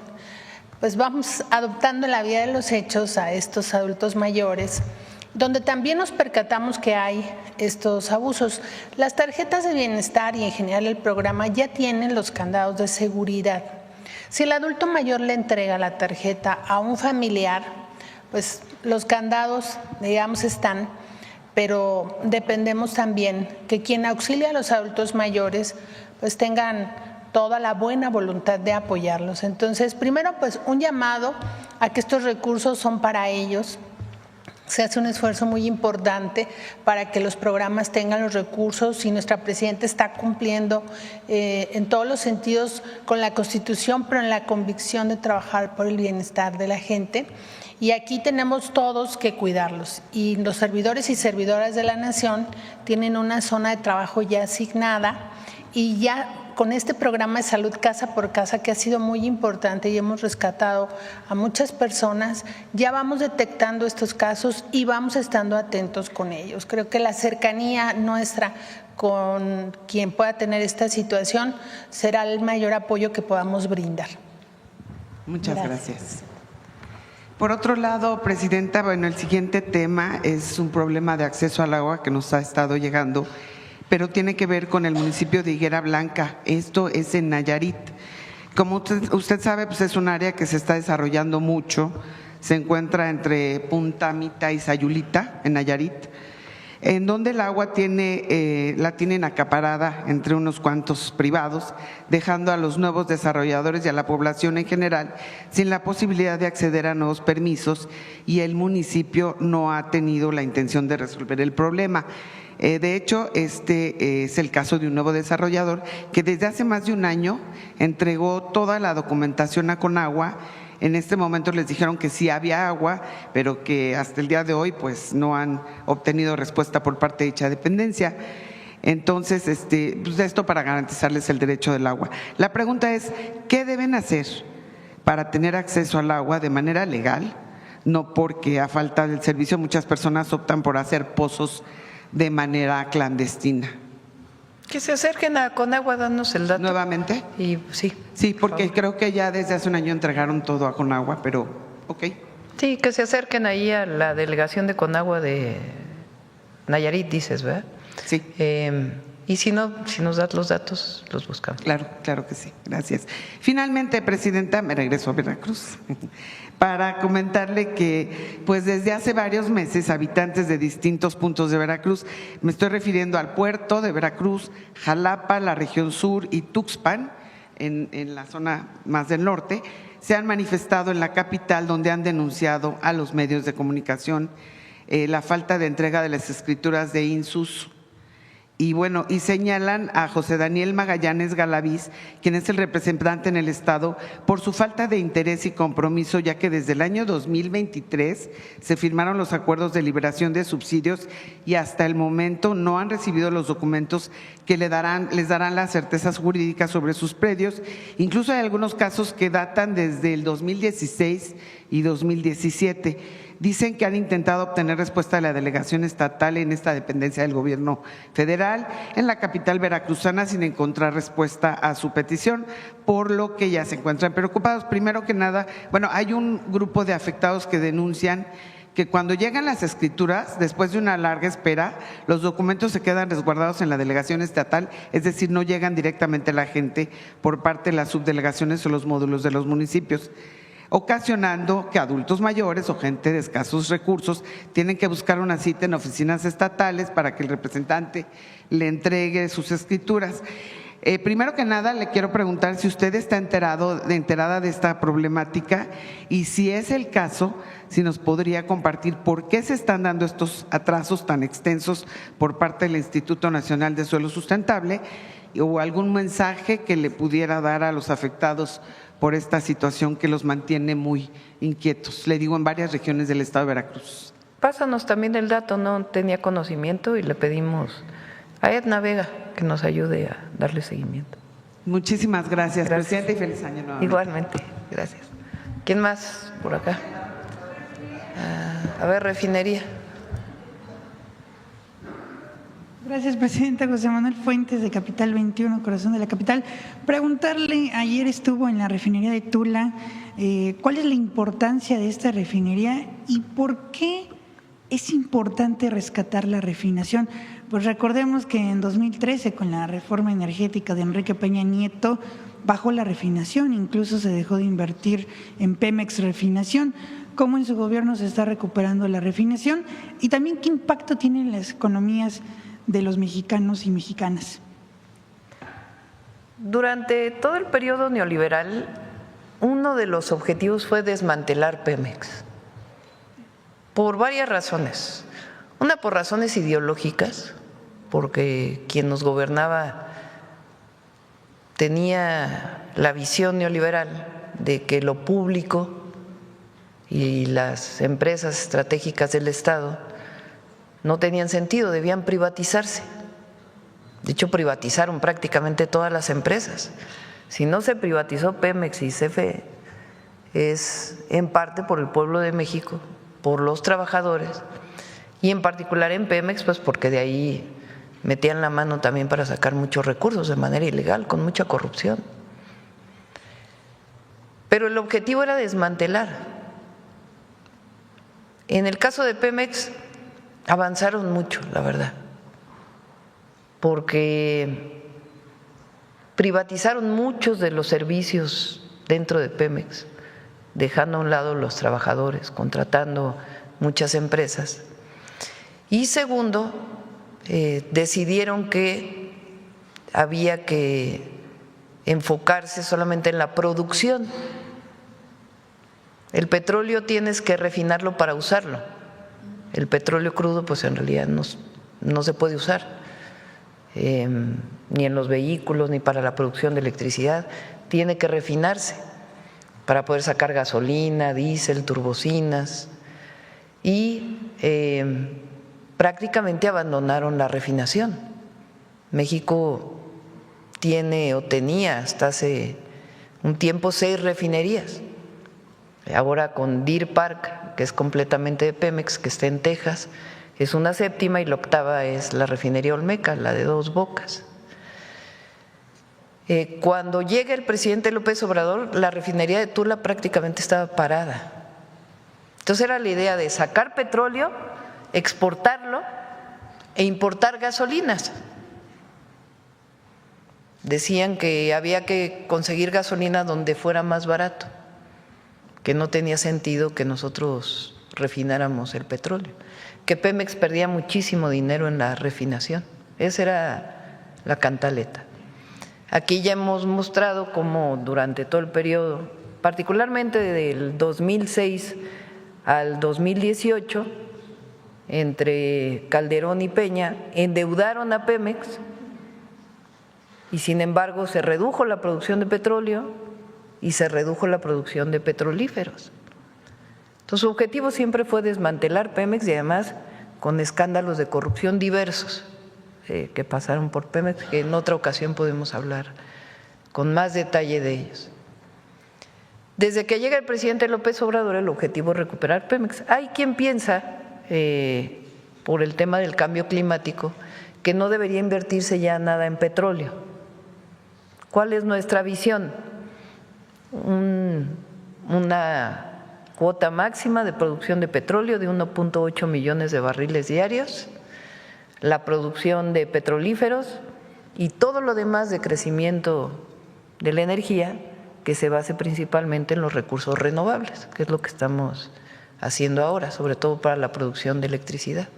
pues vamos adoptando en la vida de los hechos a estos adultos mayores, donde también nos percatamos que hay estos abusos. Las tarjetas de bienestar y en general el programa ya tienen los candados de seguridad. Si el adulto mayor le entrega la tarjeta a un familiar, pues los candados, digamos, están, pero dependemos también que quien auxilia a los adultos mayores pues tengan toda la buena voluntad de apoyarlos. Entonces, primero, pues un llamado a que estos recursos son para ellos. Se hace un esfuerzo muy importante para que los programas tengan los recursos y nuestra presidenta está cumpliendo en todos los sentidos con la Constitución, pero en la convicción de trabajar por el bienestar de la gente. Y aquí tenemos todos que cuidarlos. Y los servidores y servidoras de la nación tienen una zona de trabajo ya asignada y ya con este programa de salud Casa por Casa, que ha sido muy importante y hemos rescatado a muchas personas, ya vamos detectando estos casos y vamos estando atentos con ellos. Creo que la cercanía nuestra con quien pueda tener esta situación será el mayor apoyo que podamos brindar. Muchas gracias. Por otro lado, presidenta, el siguiente tema es un problema de acceso al agua que nos ha estado llegando, pero tiene que ver con el municipio de Higuera Blanca. Esto es en Nayarit. Como usted sabe, pues es un área que se está desarrollando mucho. Se encuentra entre Punta Mita y Sayulita, en Nayarit, en donde el agua la tienen acaparada entre unos cuantos privados, dejando a los nuevos desarrolladores y a la población en general sin la posibilidad de acceder a nuevos permisos, y el municipio no ha tenido la intención de resolver el problema. De hecho, este es el caso de un nuevo desarrollador que desde hace más de un año entregó toda la documentación a Conagua. En este momento les dijeron que sí había agua, pero que hasta el día de hoy pues no han obtenido respuesta por parte de dicha dependencia. Entonces, pues esto para garantizarles el derecho del agua. La pregunta es, ¿qué deben hacer para tener acceso al agua de manera legal? No porque a falta del servicio muchas personas optan por hacer pozos de manera clandestina. Que se acerquen a Conagua, danos el dato. ¿Nuevamente? Y sí. Sí, porque creo que ya desde hace un año entregaron todo a Conagua, pero ok. Sí, que se acerquen ahí a la delegación de Conagua de Nayarit, dices, ¿verdad? Sí. Y si no, si nos das los datos, los buscamos. Claro, claro que sí. Gracias. Finalmente, Presidenta, me regreso a Veracruz para comentarle que pues desde hace varios meses habitantes de distintos puntos de Veracruz, me estoy refiriendo al puerto de Veracruz, Jalapa, la región sur y Tuxpan, en la zona más del norte, se han manifestado en la capital, donde han denunciado a los medios de comunicación la falta de entrega de las escrituras de INSUS. Y bueno, y señalan a José Daniel Magallanes Galaviz, quien es el representante en el Estado, por su falta de interés y compromiso, ya que desde el año 2023 se firmaron los acuerdos de liberación de subsidios y hasta el momento no han recibido los documentos que les darán las certezas jurídicas sobre sus predios. Incluso hay algunos casos que datan desde el 2016 y 2017. Dicen que han intentado obtener respuesta de la delegación estatal en esta dependencia del gobierno federal en la capital veracruzana sin encontrar respuesta a su petición, por lo que ya se encuentran preocupados. Primero que nada, bueno, hay un grupo de afectados que denuncian que cuando llegan las escrituras, después de una larga espera, los documentos se quedan resguardados en la delegación estatal, es decir, no llegan directamente a la gente por parte de las subdelegaciones o los módulos de los municipios, ocasionando que adultos mayores o gente de escasos recursos tienen que buscar una cita en oficinas estatales para que el representante le entregue sus escrituras. Primero que nada, le quiero preguntar si usted está enterada de esta problemática y si es el caso, si nos podría compartir por qué se están dando estos atrasos tan extensos por parte del Instituto Nacional de Suelo Sustentable o algún mensaje que le pudiera dar a los afectados por esta situación que los mantiene muy inquietos, le digo, en varias regiones del estado de Veracruz. Pásanos también el dato, no tenía conocimiento y le pedimos a Edna Vega que nos ayude a darle seguimiento. Muchísimas gracias. Presidenta, y feliz año nuevamente. Igualmente, gracias. ¿Quién más por acá? A ver, refinería. Gracias, Presidenta. José Manuel Fuentes, de Capital 21, Corazón de la Capital. Preguntarle, ayer estuvo en la refinería de Tula, ¿cuál es la importancia de esta refinería y por qué es importante rescatar la refinación? Pues recordemos que en 2013, con la reforma energética de Enrique Peña Nieto, bajó la refinación, incluso se dejó de invertir en Pemex Refinación. ¿Cómo en su gobierno se está recuperando la refinación? Y también, ¿qué impacto tienen las economías de los mexicanos y mexicanas? Durante todo el periodo neoliberal, uno de los objetivos fue desmantelar Pemex, por varias razones. Una, por razones ideológicas, porque quien nos gobernaba tenía la visión neoliberal de que lo público y las empresas estratégicas del Estado no tenían sentido, debían privatizarse. De hecho, privatizaron prácticamente todas las empresas. Si no se privatizó Pemex y CFE, es en parte por el pueblo de México, por los trabajadores, y en particular en Pemex, pues porque de ahí metían la mano también para sacar muchos recursos de manera ilegal, con mucha corrupción. Pero el objetivo era desmantelar. En el caso de Pemex avanzaron mucho, la verdad, porque privatizaron muchos de los servicios dentro de Pemex, dejando a un lado los trabajadores, contratando muchas empresas. Y segundo, decidieron que había que enfocarse solamente en la producción. El petróleo tienes que refinarlo para usarlo. El petróleo crudo, pues en realidad no se puede usar, ni en los vehículos, ni para la producción de electricidad. Tiene que refinarse para poder sacar gasolina, diésel, turbocinas. Y prácticamente abandonaron la refinación. México tiene o tenía hasta hace un tiempo 6 refinerías. Ahora con Deer Park, que es completamente de Pemex, que está en Texas, es una 7ª, y la 8ª es la refinería Olmeca, la de Dos Bocas. Cuando llega el presidente López Obrador, la refinería de Tula prácticamente estaba parada. Entonces era la idea de sacar petróleo, exportarlo e importar gasolinas. Decían que había que conseguir gasolina donde fuera más barato, que no tenía sentido que nosotros refináramos el petróleo, que Pemex perdía muchísimo dinero en la refinación. Esa era la cantaleta. Aquí ya hemos mostrado cómo durante todo el periodo, particularmente del 2006 al 2018, entre Calderón y Peña, endeudaron a Pemex y sin embargo se redujo la producción de petróleo y se redujo la producción de petrolíferos. Entonces su objetivo siempre fue desmantelar Pemex y además con escándalos de corrupción diversos que pasaron por Pemex, que en otra ocasión podemos hablar con más detalle de ellos. Desde que llega el presidente López Obrador, el objetivo es recuperar Pemex. Hay quien piensa, por el tema del cambio climático, que no debería invertirse ya nada en petróleo. ¿Cuál es nuestra visión? Una cuota máxima de producción de petróleo de 1.8 millones de barriles diarios, la producción de petrolíferos y todo lo demás de crecimiento de la energía que se base principalmente en los recursos renovables, que es lo que estamos haciendo ahora, sobre todo para la producción de electricidad.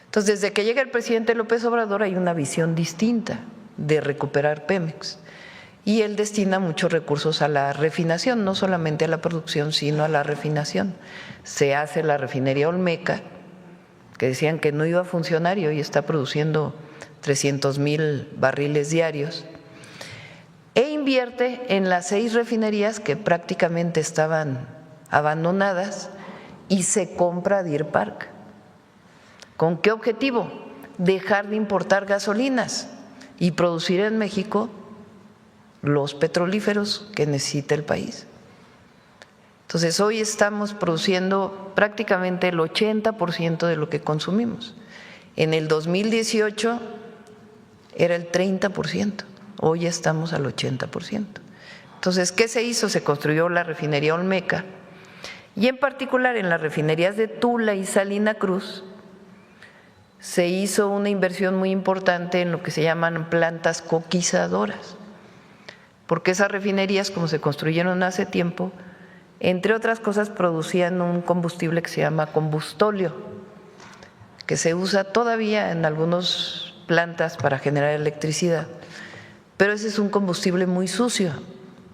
Entonces, desde que llega el presidente López Obrador hay una visión distinta de recuperar Pemex y él destina muchos recursos a la refinación, no solamente a la producción, sino a la refinación. Se hace la refinería Olmeca, que decían que no iba a funcionar y hoy está produciendo 300,000 barriles diarios, e invierte en las 6 refinerías que prácticamente estaban abandonadas y se compra Deer Park. ¿Con qué objetivo? Dejar de importar gasolinas y producir en México los petrolíferos que necesita el país. Entonces hoy estamos produciendo prácticamente el 80% de lo que consumimos. En el 2018 era el 30%, hoy estamos al 80%. Entonces, ¿qué se hizo? Se construyó la refinería Olmeca y en particular en las refinerías de Tula y Salina Cruz se hizo una inversión muy importante en lo que se llaman plantas coquizadoras, porque esas refinerías, como se construyeron hace tiempo, entre otras cosas producían un combustible que se llama combustóleo, que se usa todavía en algunas plantas para generar electricidad, pero ese es un combustible muy sucio,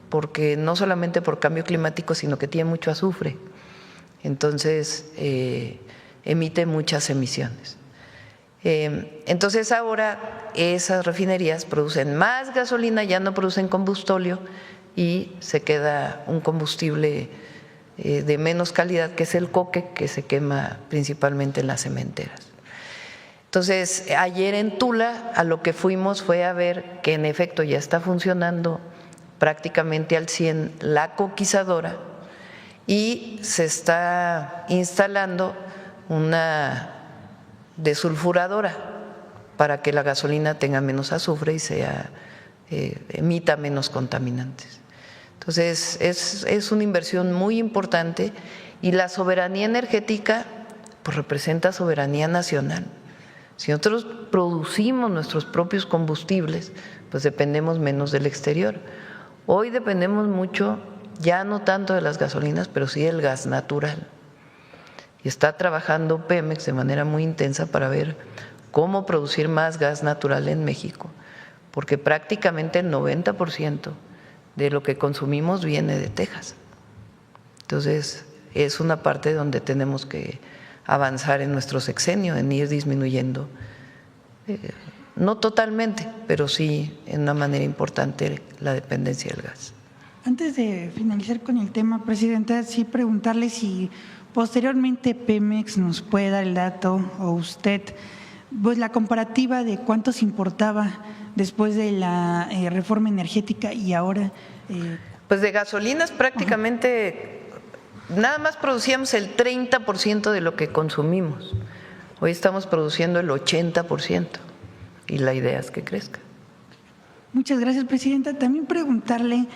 porque no solamente por cambio climático, sino que tiene mucho azufre, entonces emite muchas emisiones. Entonces ahora esas refinerías producen más gasolina, ya no producen combustóleo y se queda un combustible de menos calidad, que es el coque, que se quema principalmente en las cementeras. Entonces, ayer en Tula a lo que fuimos fue a ver que en efecto ya está funcionando prácticamente al 100 la coquizadora y se está instalando una desulfuradora para que la gasolina tenga menos azufre y emita menos contaminantes. Entonces, es una inversión muy importante y la soberanía energética pues representa soberanía nacional. Si nosotros producimos nuestros propios combustibles, pues dependemos menos del exterior. Hoy dependemos mucho, ya no tanto de las gasolinas, pero sí del gas natural. Y está trabajando Pemex de manera muy intensa para ver cómo producir más gas natural en México, porque prácticamente el 90% de lo que consumimos viene de Texas. Entonces, es una parte donde tenemos que avanzar en nuestro sexenio, en ir disminuyendo, no totalmente, pero sí en una manera importante la dependencia del gas. Antes de finalizar con el tema, Presidenta, sí preguntarle si posteriormente Pemex nos puede dar el dato, o usted, pues la comparativa de cuánto se importaba después de la reforma energética y ahora. Pues de gasolinas prácticamente nada más producíamos el 30% de lo que consumimos. Hoy estamos produciendo el 80% y la idea es que crezca. Muchas gracias, presidenta. También preguntarle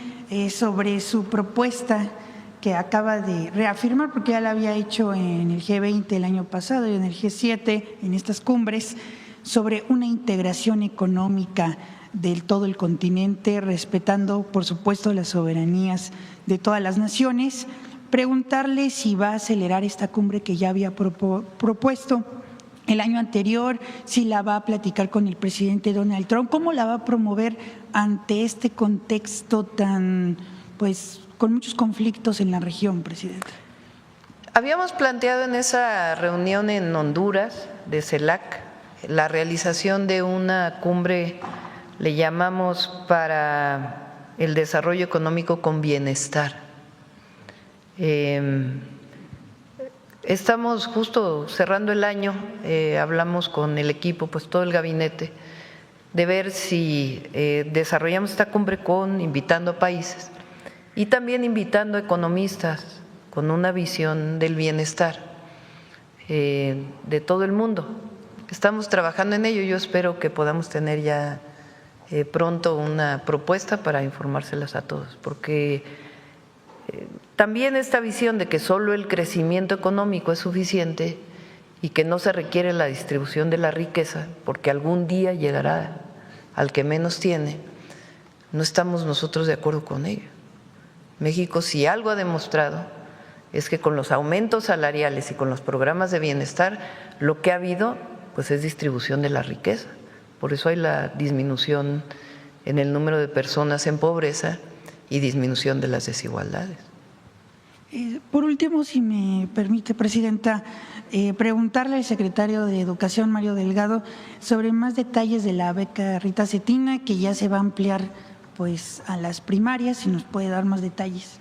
sobre su propuesta que acaba de reafirmar, porque ya la había hecho en el G20 el año pasado y en el G7, en estas cumbres, sobre una integración económica de todo el continente, respetando, por supuesto, las soberanías de todas las naciones. Preguntarle si va a acelerar esta cumbre que ya había propuesto el año anterior, si la va a platicar con el presidente Donald Trump, cómo la va a promover ante este contexto tan, pues, con muchos conflictos en la región, presidente. Habíamos planteado en esa reunión en Honduras de CELAC la realización de una cumbre, le llamamos, para el desarrollo económico con bienestar. Estamos justo cerrando el año, hablamos con el equipo, pues todo el gabinete, de ver si desarrollamos esta cumbre invitando a países y también invitando a economistas con una visión del bienestar de todo el mundo. Estamos trabajando en ello, yo espero que podamos tener ya pronto una propuesta para informárselas a todos, porque también esta visión de que solo el crecimiento económico es suficiente y que no se requiere la distribución de la riqueza, porque algún día llegará al que menos tiene, no estamos nosotros de acuerdo con ello. México, si algo ha demostrado, es que con los aumentos salariales y con los programas de bienestar, lo que ha habido pues es distribución de la riqueza. Por eso hay la disminución en el número de personas en pobreza y disminución de las desigualdades. Por último, si me permite, presidenta, preguntarle al secretario de Educación, Mario Delgado, sobre más detalles de la beca Rita Cetina, que ya se va a ampliar pues a las primarias, si nos puede dar más detalles.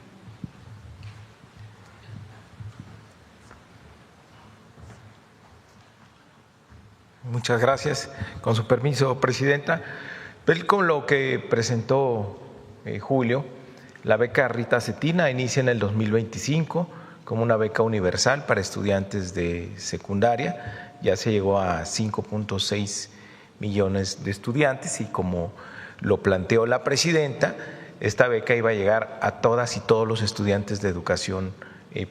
Muchas gracias. Con su permiso, presidenta. Con lo que presentó Julio, la beca Rita Cetina inicia en el 2025 como una beca universal para estudiantes de secundaria. Ya se llegó a 5.6 millones de estudiantes y como lo planteó la presidenta, esta beca iba a llegar a todas y todos los estudiantes de educación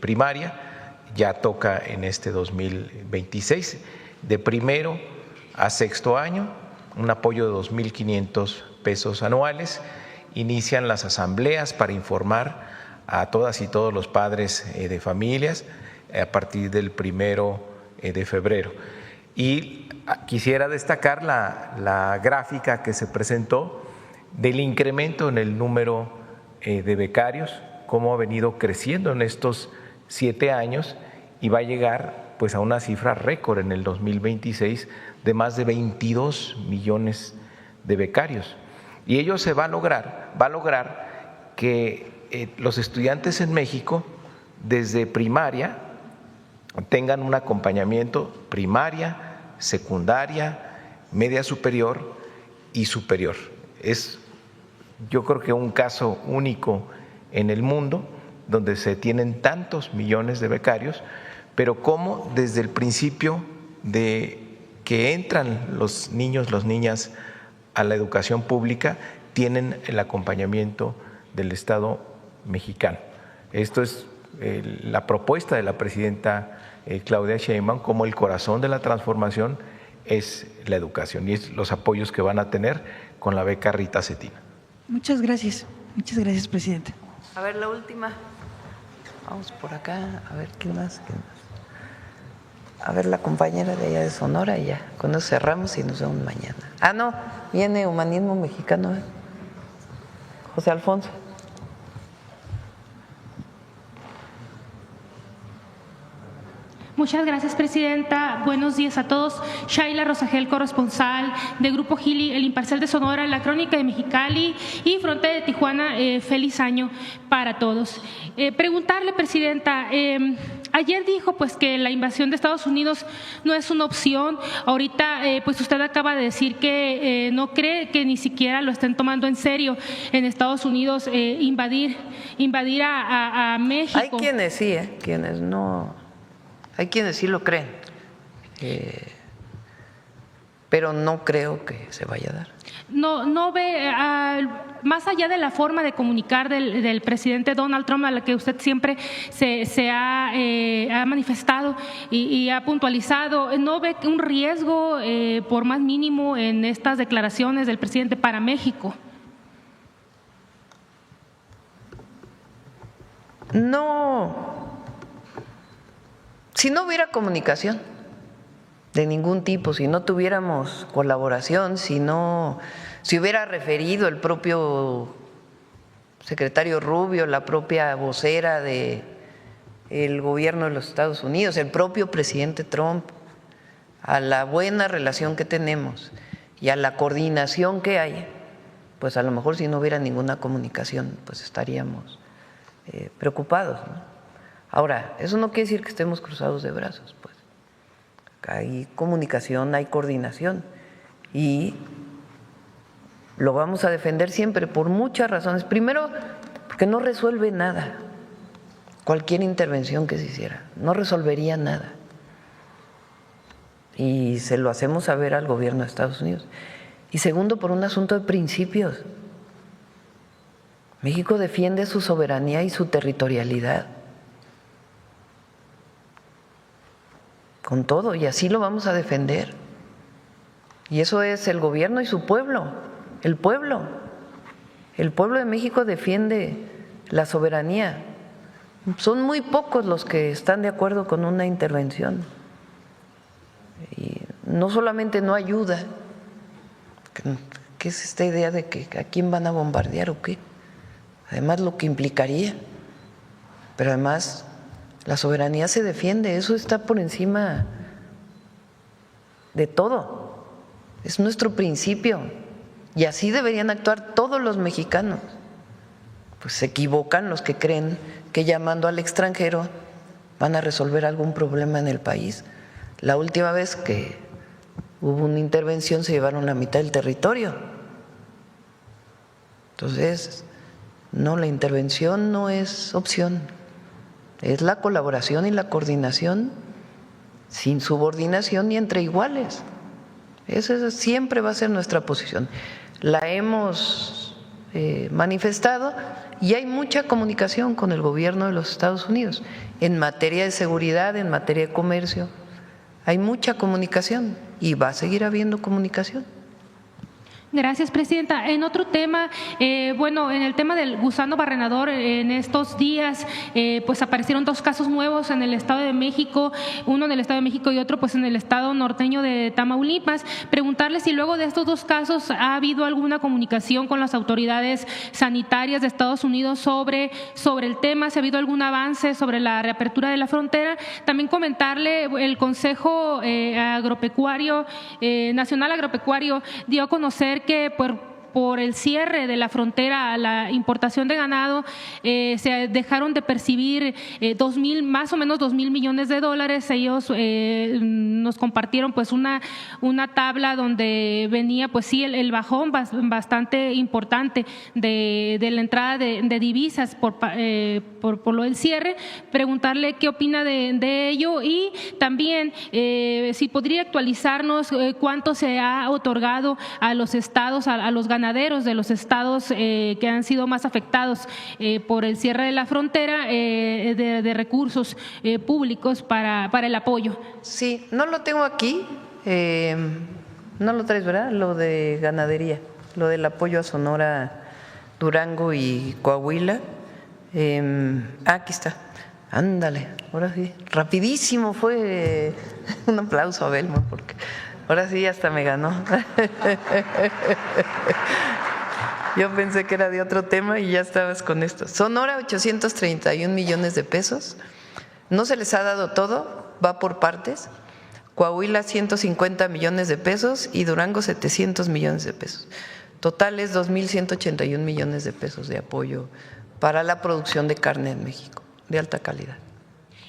primaria. Ya toca en este 2026, de primero a sexto año, un apoyo de 2.500 pesos anuales. Inician las asambleas para informar a todas y todos los padres de familias a partir del 1 de febrero. Y quisiera destacar la gráfica que se presentó del incremento en el número de becarios, cómo ha venido creciendo en estos 7 años y va a llegar pues a una cifra récord en el 2026 de más de 22 millones de becarios. Y ello se va a lograr que los estudiantes en México desde primaria tengan un acompañamiento primaria, secundaria, media superior y superior. Es, yo creo que un caso único en el mundo donde se tienen tantos millones de becarios, pero cómo desde el principio de que entran los niños, las niñas a la educación pública, tienen el acompañamiento del Estado mexicano. Esto es la propuesta de la presidenta Claudia Sheinbaum, como el corazón de la transformación es la educación y es los apoyos que van a tener con la beca Rita Cetina. Muchas gracias, presidente. A ver, la última. Vamos por acá, a ver, ¿quién más? A ver, la compañera de allá de Sonora y ya. Con eso cerramos y nos vemos mañana. Ah, no, viene Humanismo Mexicano, José Alfonso. Muchas gracias, presidenta. Buenos días a todos. Shaila Rosagel, corresponsal de Grupo Gili, El Imparcial de Sonora, La Crónica de Mexicali y Frontera de Tijuana. Feliz año para todos. Preguntarle, presidenta, ayer dijo pues que la invasión de Estados Unidos no es una opción. Ahorita pues usted acaba de decir que no cree que ni siquiera lo estén tomando en serio en Estados Unidos invadir a México. Hay quienes sí, quienes no. Hay quienes sí lo creen, pero no creo que se vaya a dar. no ve, más allá de la forma de comunicar del presidente Donald Trump, a la que usted siempre se ha manifestado y ha puntualizado, ¿no ve un riesgo por más mínimo en estas declaraciones del presidente para México? No, si no hubiera comunicación de ningún tipo, si no tuviéramos colaboración, si hubiera referido el propio secretario Rubio, la propia vocera del gobierno de los Estados Unidos, el propio presidente Trump, a la buena relación que tenemos y a la coordinación que hay, pues a lo mejor si no hubiera ninguna comunicación, pues estaríamos preocupados, ¿no? Ahora, eso no quiere decir que estemos cruzados de brazos, pues. Hay comunicación, hay coordinación y lo vamos a defender siempre por muchas razones. Primero, porque no resuelve nada. Cualquier intervención que se hiciera no resolvería nada. Y se lo hacemos saber al gobierno de Estados Unidos. Y segundo, por un asunto de principios. México defiende su soberanía y su territorialidad. Con todo, y así lo vamos a defender. Y eso es el gobierno y su pueblo, el pueblo. El pueblo de México defiende la soberanía. Son muy pocos los que están de acuerdo con una intervención. Y no solamente no ayuda, ¿qué es esta idea de que a quién van a bombardear o qué? Además lo que implicaría, pero además la soberanía se defiende, eso está por encima de todo, es nuestro principio y así deberían actuar todos los mexicanos. Pues se equivocan los que creen que llamando al extranjero van a resolver algún problema en el país. La última vez que hubo una intervención se llevaron la mitad del territorio. Entonces, no, la intervención no es opción, es la colaboración y la coordinación sin subordinación y entre iguales. Esa siempre va a ser nuestra posición. La hemos manifestado y hay mucha comunicación con el gobierno de los Estados Unidos en materia de seguridad, en materia de comercio. Hay mucha comunicación y va a seguir habiendo comunicación. Gracias, presidenta. En otro tema, en el tema del gusano barrenador, en estos días, pues aparecieron dos casos nuevos en el Estado de México, uno en el Estado de México y otro pues en el estado norteño de Tamaulipas. Preguntarle si luego de estos dos casos ha habido alguna comunicación con las autoridades sanitarias de Estados Unidos sobre el tema, si ha habido algún avance sobre la reapertura de la frontera. También comentarle, el Consejo Agropecuario, Nacional Agropecuario, dio a conocer que por el cierre de la frontera a la importación de ganado se dejaron de percibir más o menos 2,000 millones de dólares. Ellos nos compartieron pues una tabla donde venía pues sí el bajón bastante importante de la entrada de divisas por lo del cierre. Preguntarle qué opina de ello y también si podría actualizarnos cuánto se ha otorgado a los estados, a los ganaderos de los estados que han sido más afectados por el cierre de la frontera de recursos públicos para el apoyo. Sí, no lo tengo aquí, no lo traes, ¿verdad? Lo de ganadería, lo del apoyo a Sonora, Durango y Coahuila. Aquí está, ándale, ahora sí, rapidísimo fue. Un aplauso a Belmo porque ahora sí hasta me ganó. Yo pensé que era de otro tema y ya estabas con esto. Sonora, 831 millones de pesos. No se les ha dado todo, va por partes. Coahuila, 150 millones de pesos y Durango, 700 millones de pesos. Total es 2,181 millones de pesos de apoyo para la producción de carne en México, de alta calidad.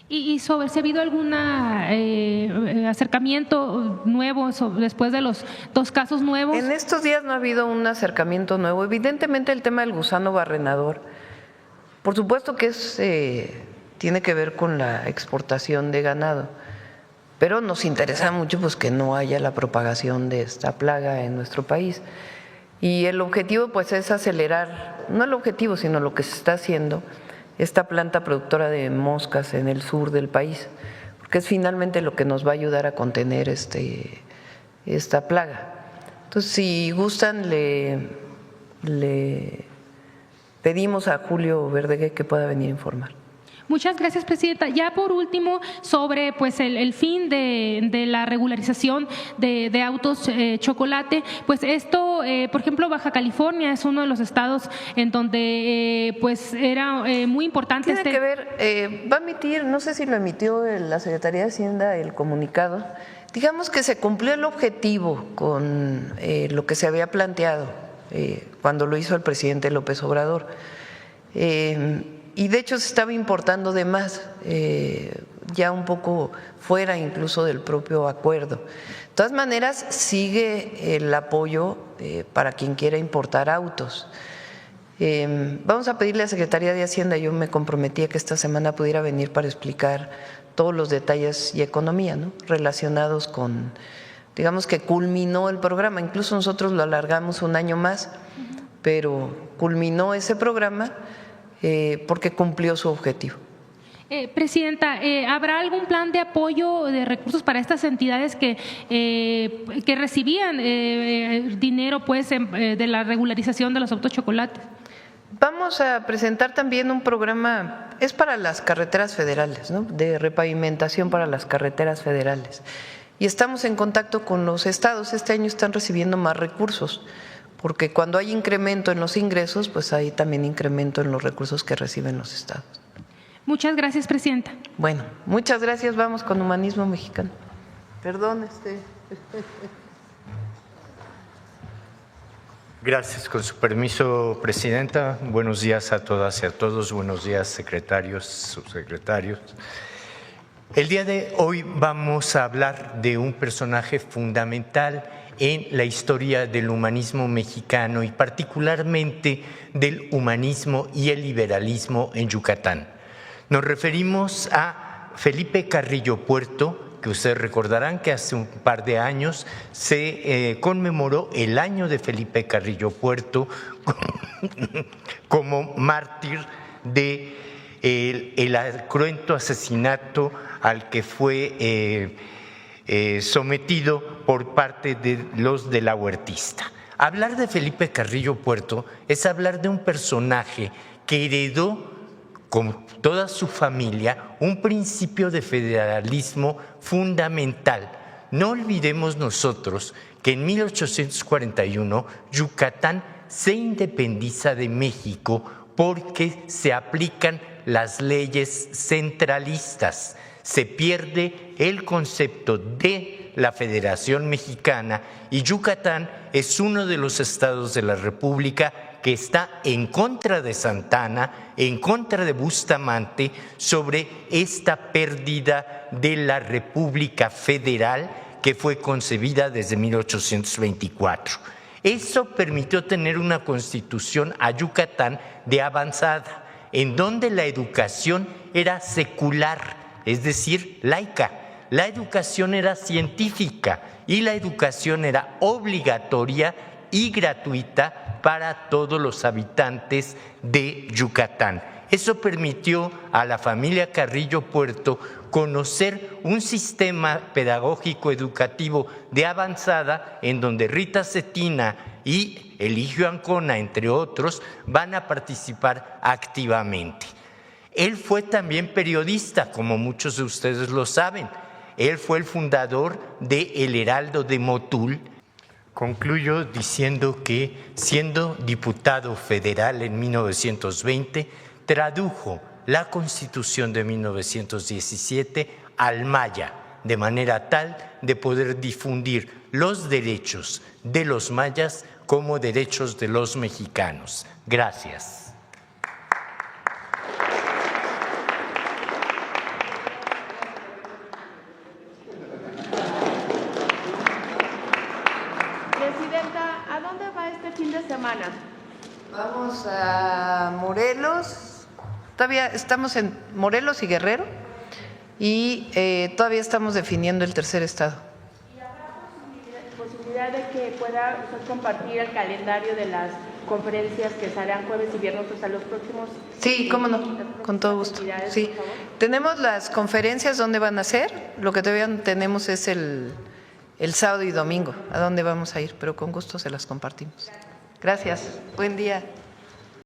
¿Y sobre si ha habido algún acercamiento nuevo después de los dos casos nuevos? En estos días no ha habido un acercamiento nuevo. Evidentemente el tema del gusano barrenador, por supuesto que tiene que ver con la exportación de ganado, pero nos interesa mucho pues que no haya la propagación de esta plaga en nuestro país. Y el objetivo pues es acelerar, no el objetivo, sino lo que se está haciendo, esta planta productora de moscas en el sur del país, porque es finalmente lo que nos va a ayudar a contener esta plaga. Entonces, si gustan, le pedimos a Julio Verdeguer que pueda venir a informar. Muchas gracias, presidenta. Ya por último, sobre pues el fin de la regularización de autos chocolate, pues esto, por ejemplo, Baja California es uno de los estados en donde pues era muy importante. Tiene que ver, va a emitir, no sé si lo emitió la Secretaría de Hacienda el comunicado, digamos que se cumplió el objetivo con lo que se había planteado cuando lo hizo el presidente López Obrador. Y de hecho se estaba importando de más, ya un poco fuera incluso del propio acuerdo. De todas maneras, sigue el apoyo para quien quiera importar autos. Vamos a pedirle a Secretaría de Hacienda, yo me comprometí a que esta semana pudiera venir para explicar todos los detalles y economía, ¿no?, relacionados con, digamos que culminó el programa, incluso nosotros lo alargamos un año más, pero culminó ese programa porque cumplió su objetivo. Presidenta, ¿habrá algún plan de apoyo de recursos para estas entidades que recibían dinero pues, de la regularización de los autos chocolates? Vamos a presentar también un programa, es para las carreteras federales, ¿no?, de repavimentación para las carreteras federales. Y estamos en contacto con los estados. Este año están recibiendo más recursos, porque cuando hay incremento en los ingresos, pues hay también incremento en los recursos que reciben los estados. Muchas gracias, presidenta. Bueno, muchas gracias. Vamos con Humanismo Mexicano. Perdón, Gracias, con su permiso, presidenta. Buenos días a todas y a todos. Buenos días, secretarios, subsecretarios. El día de hoy vamos a hablar de un personaje fundamental en la historia del humanismo mexicano y particularmente del humanismo y el liberalismo en Yucatán. Nos referimos a Felipe Carrillo Puerto, que ustedes recordarán que hace un par de años se conmemoró el año de Felipe Carrillo Puerto como mártir de el cruento asesinato al que fue sometido por parte de los de la Huertista. Hablar de Felipe Carrillo Puerto es hablar de un personaje que heredó, con toda su familia, un principio de federalismo fundamental. No olvidemos nosotros que en 1841 Yucatán se independiza de México porque se aplican las leyes centralistas. Se pierde el concepto de la Federación Mexicana y Yucatán es uno de los estados de la República que está en contra de Santa Anna, en contra de Bustamante, sobre esta pérdida de la República Federal que fue concebida desde 1824. Eso permitió tener una constitución a Yucatán de avanzada, en donde la educación era secular, es decir, laica. La educación era científica y la educación era obligatoria y gratuita para todos los habitantes de Yucatán. Eso permitió a la familia Carrillo Puerto conocer un sistema pedagógico educativo de avanzada en donde Rita Cetina y Eligio Ancona, entre otros, van a participar activamente. Él fue también periodista, como muchos de ustedes lo saben. Él fue el fundador de El Heraldo de Motul. Concluyo diciendo que, siendo diputado federal en 1920, tradujo la Constitución de 1917 al maya, de manera tal de poder difundir los derechos de los mayas como derechos de los mexicanos. Gracias. Vamos a Morelos, todavía estamos en Morelos y Guerrero y todavía estamos definiendo el tercer estado. ¿Y habrá posibilidad posibilidad de que pueda usted compartir el calendario de las conferencias que se harán jueves y viernes hasta los próximos? Sí, cómo no, con todo gusto. Sí, tenemos las conferencias, ¿dónde van a ser? Lo que todavía no tenemos es el sábado y domingo, a dónde vamos a ir, pero con gusto se las compartimos. Gracias, buen día.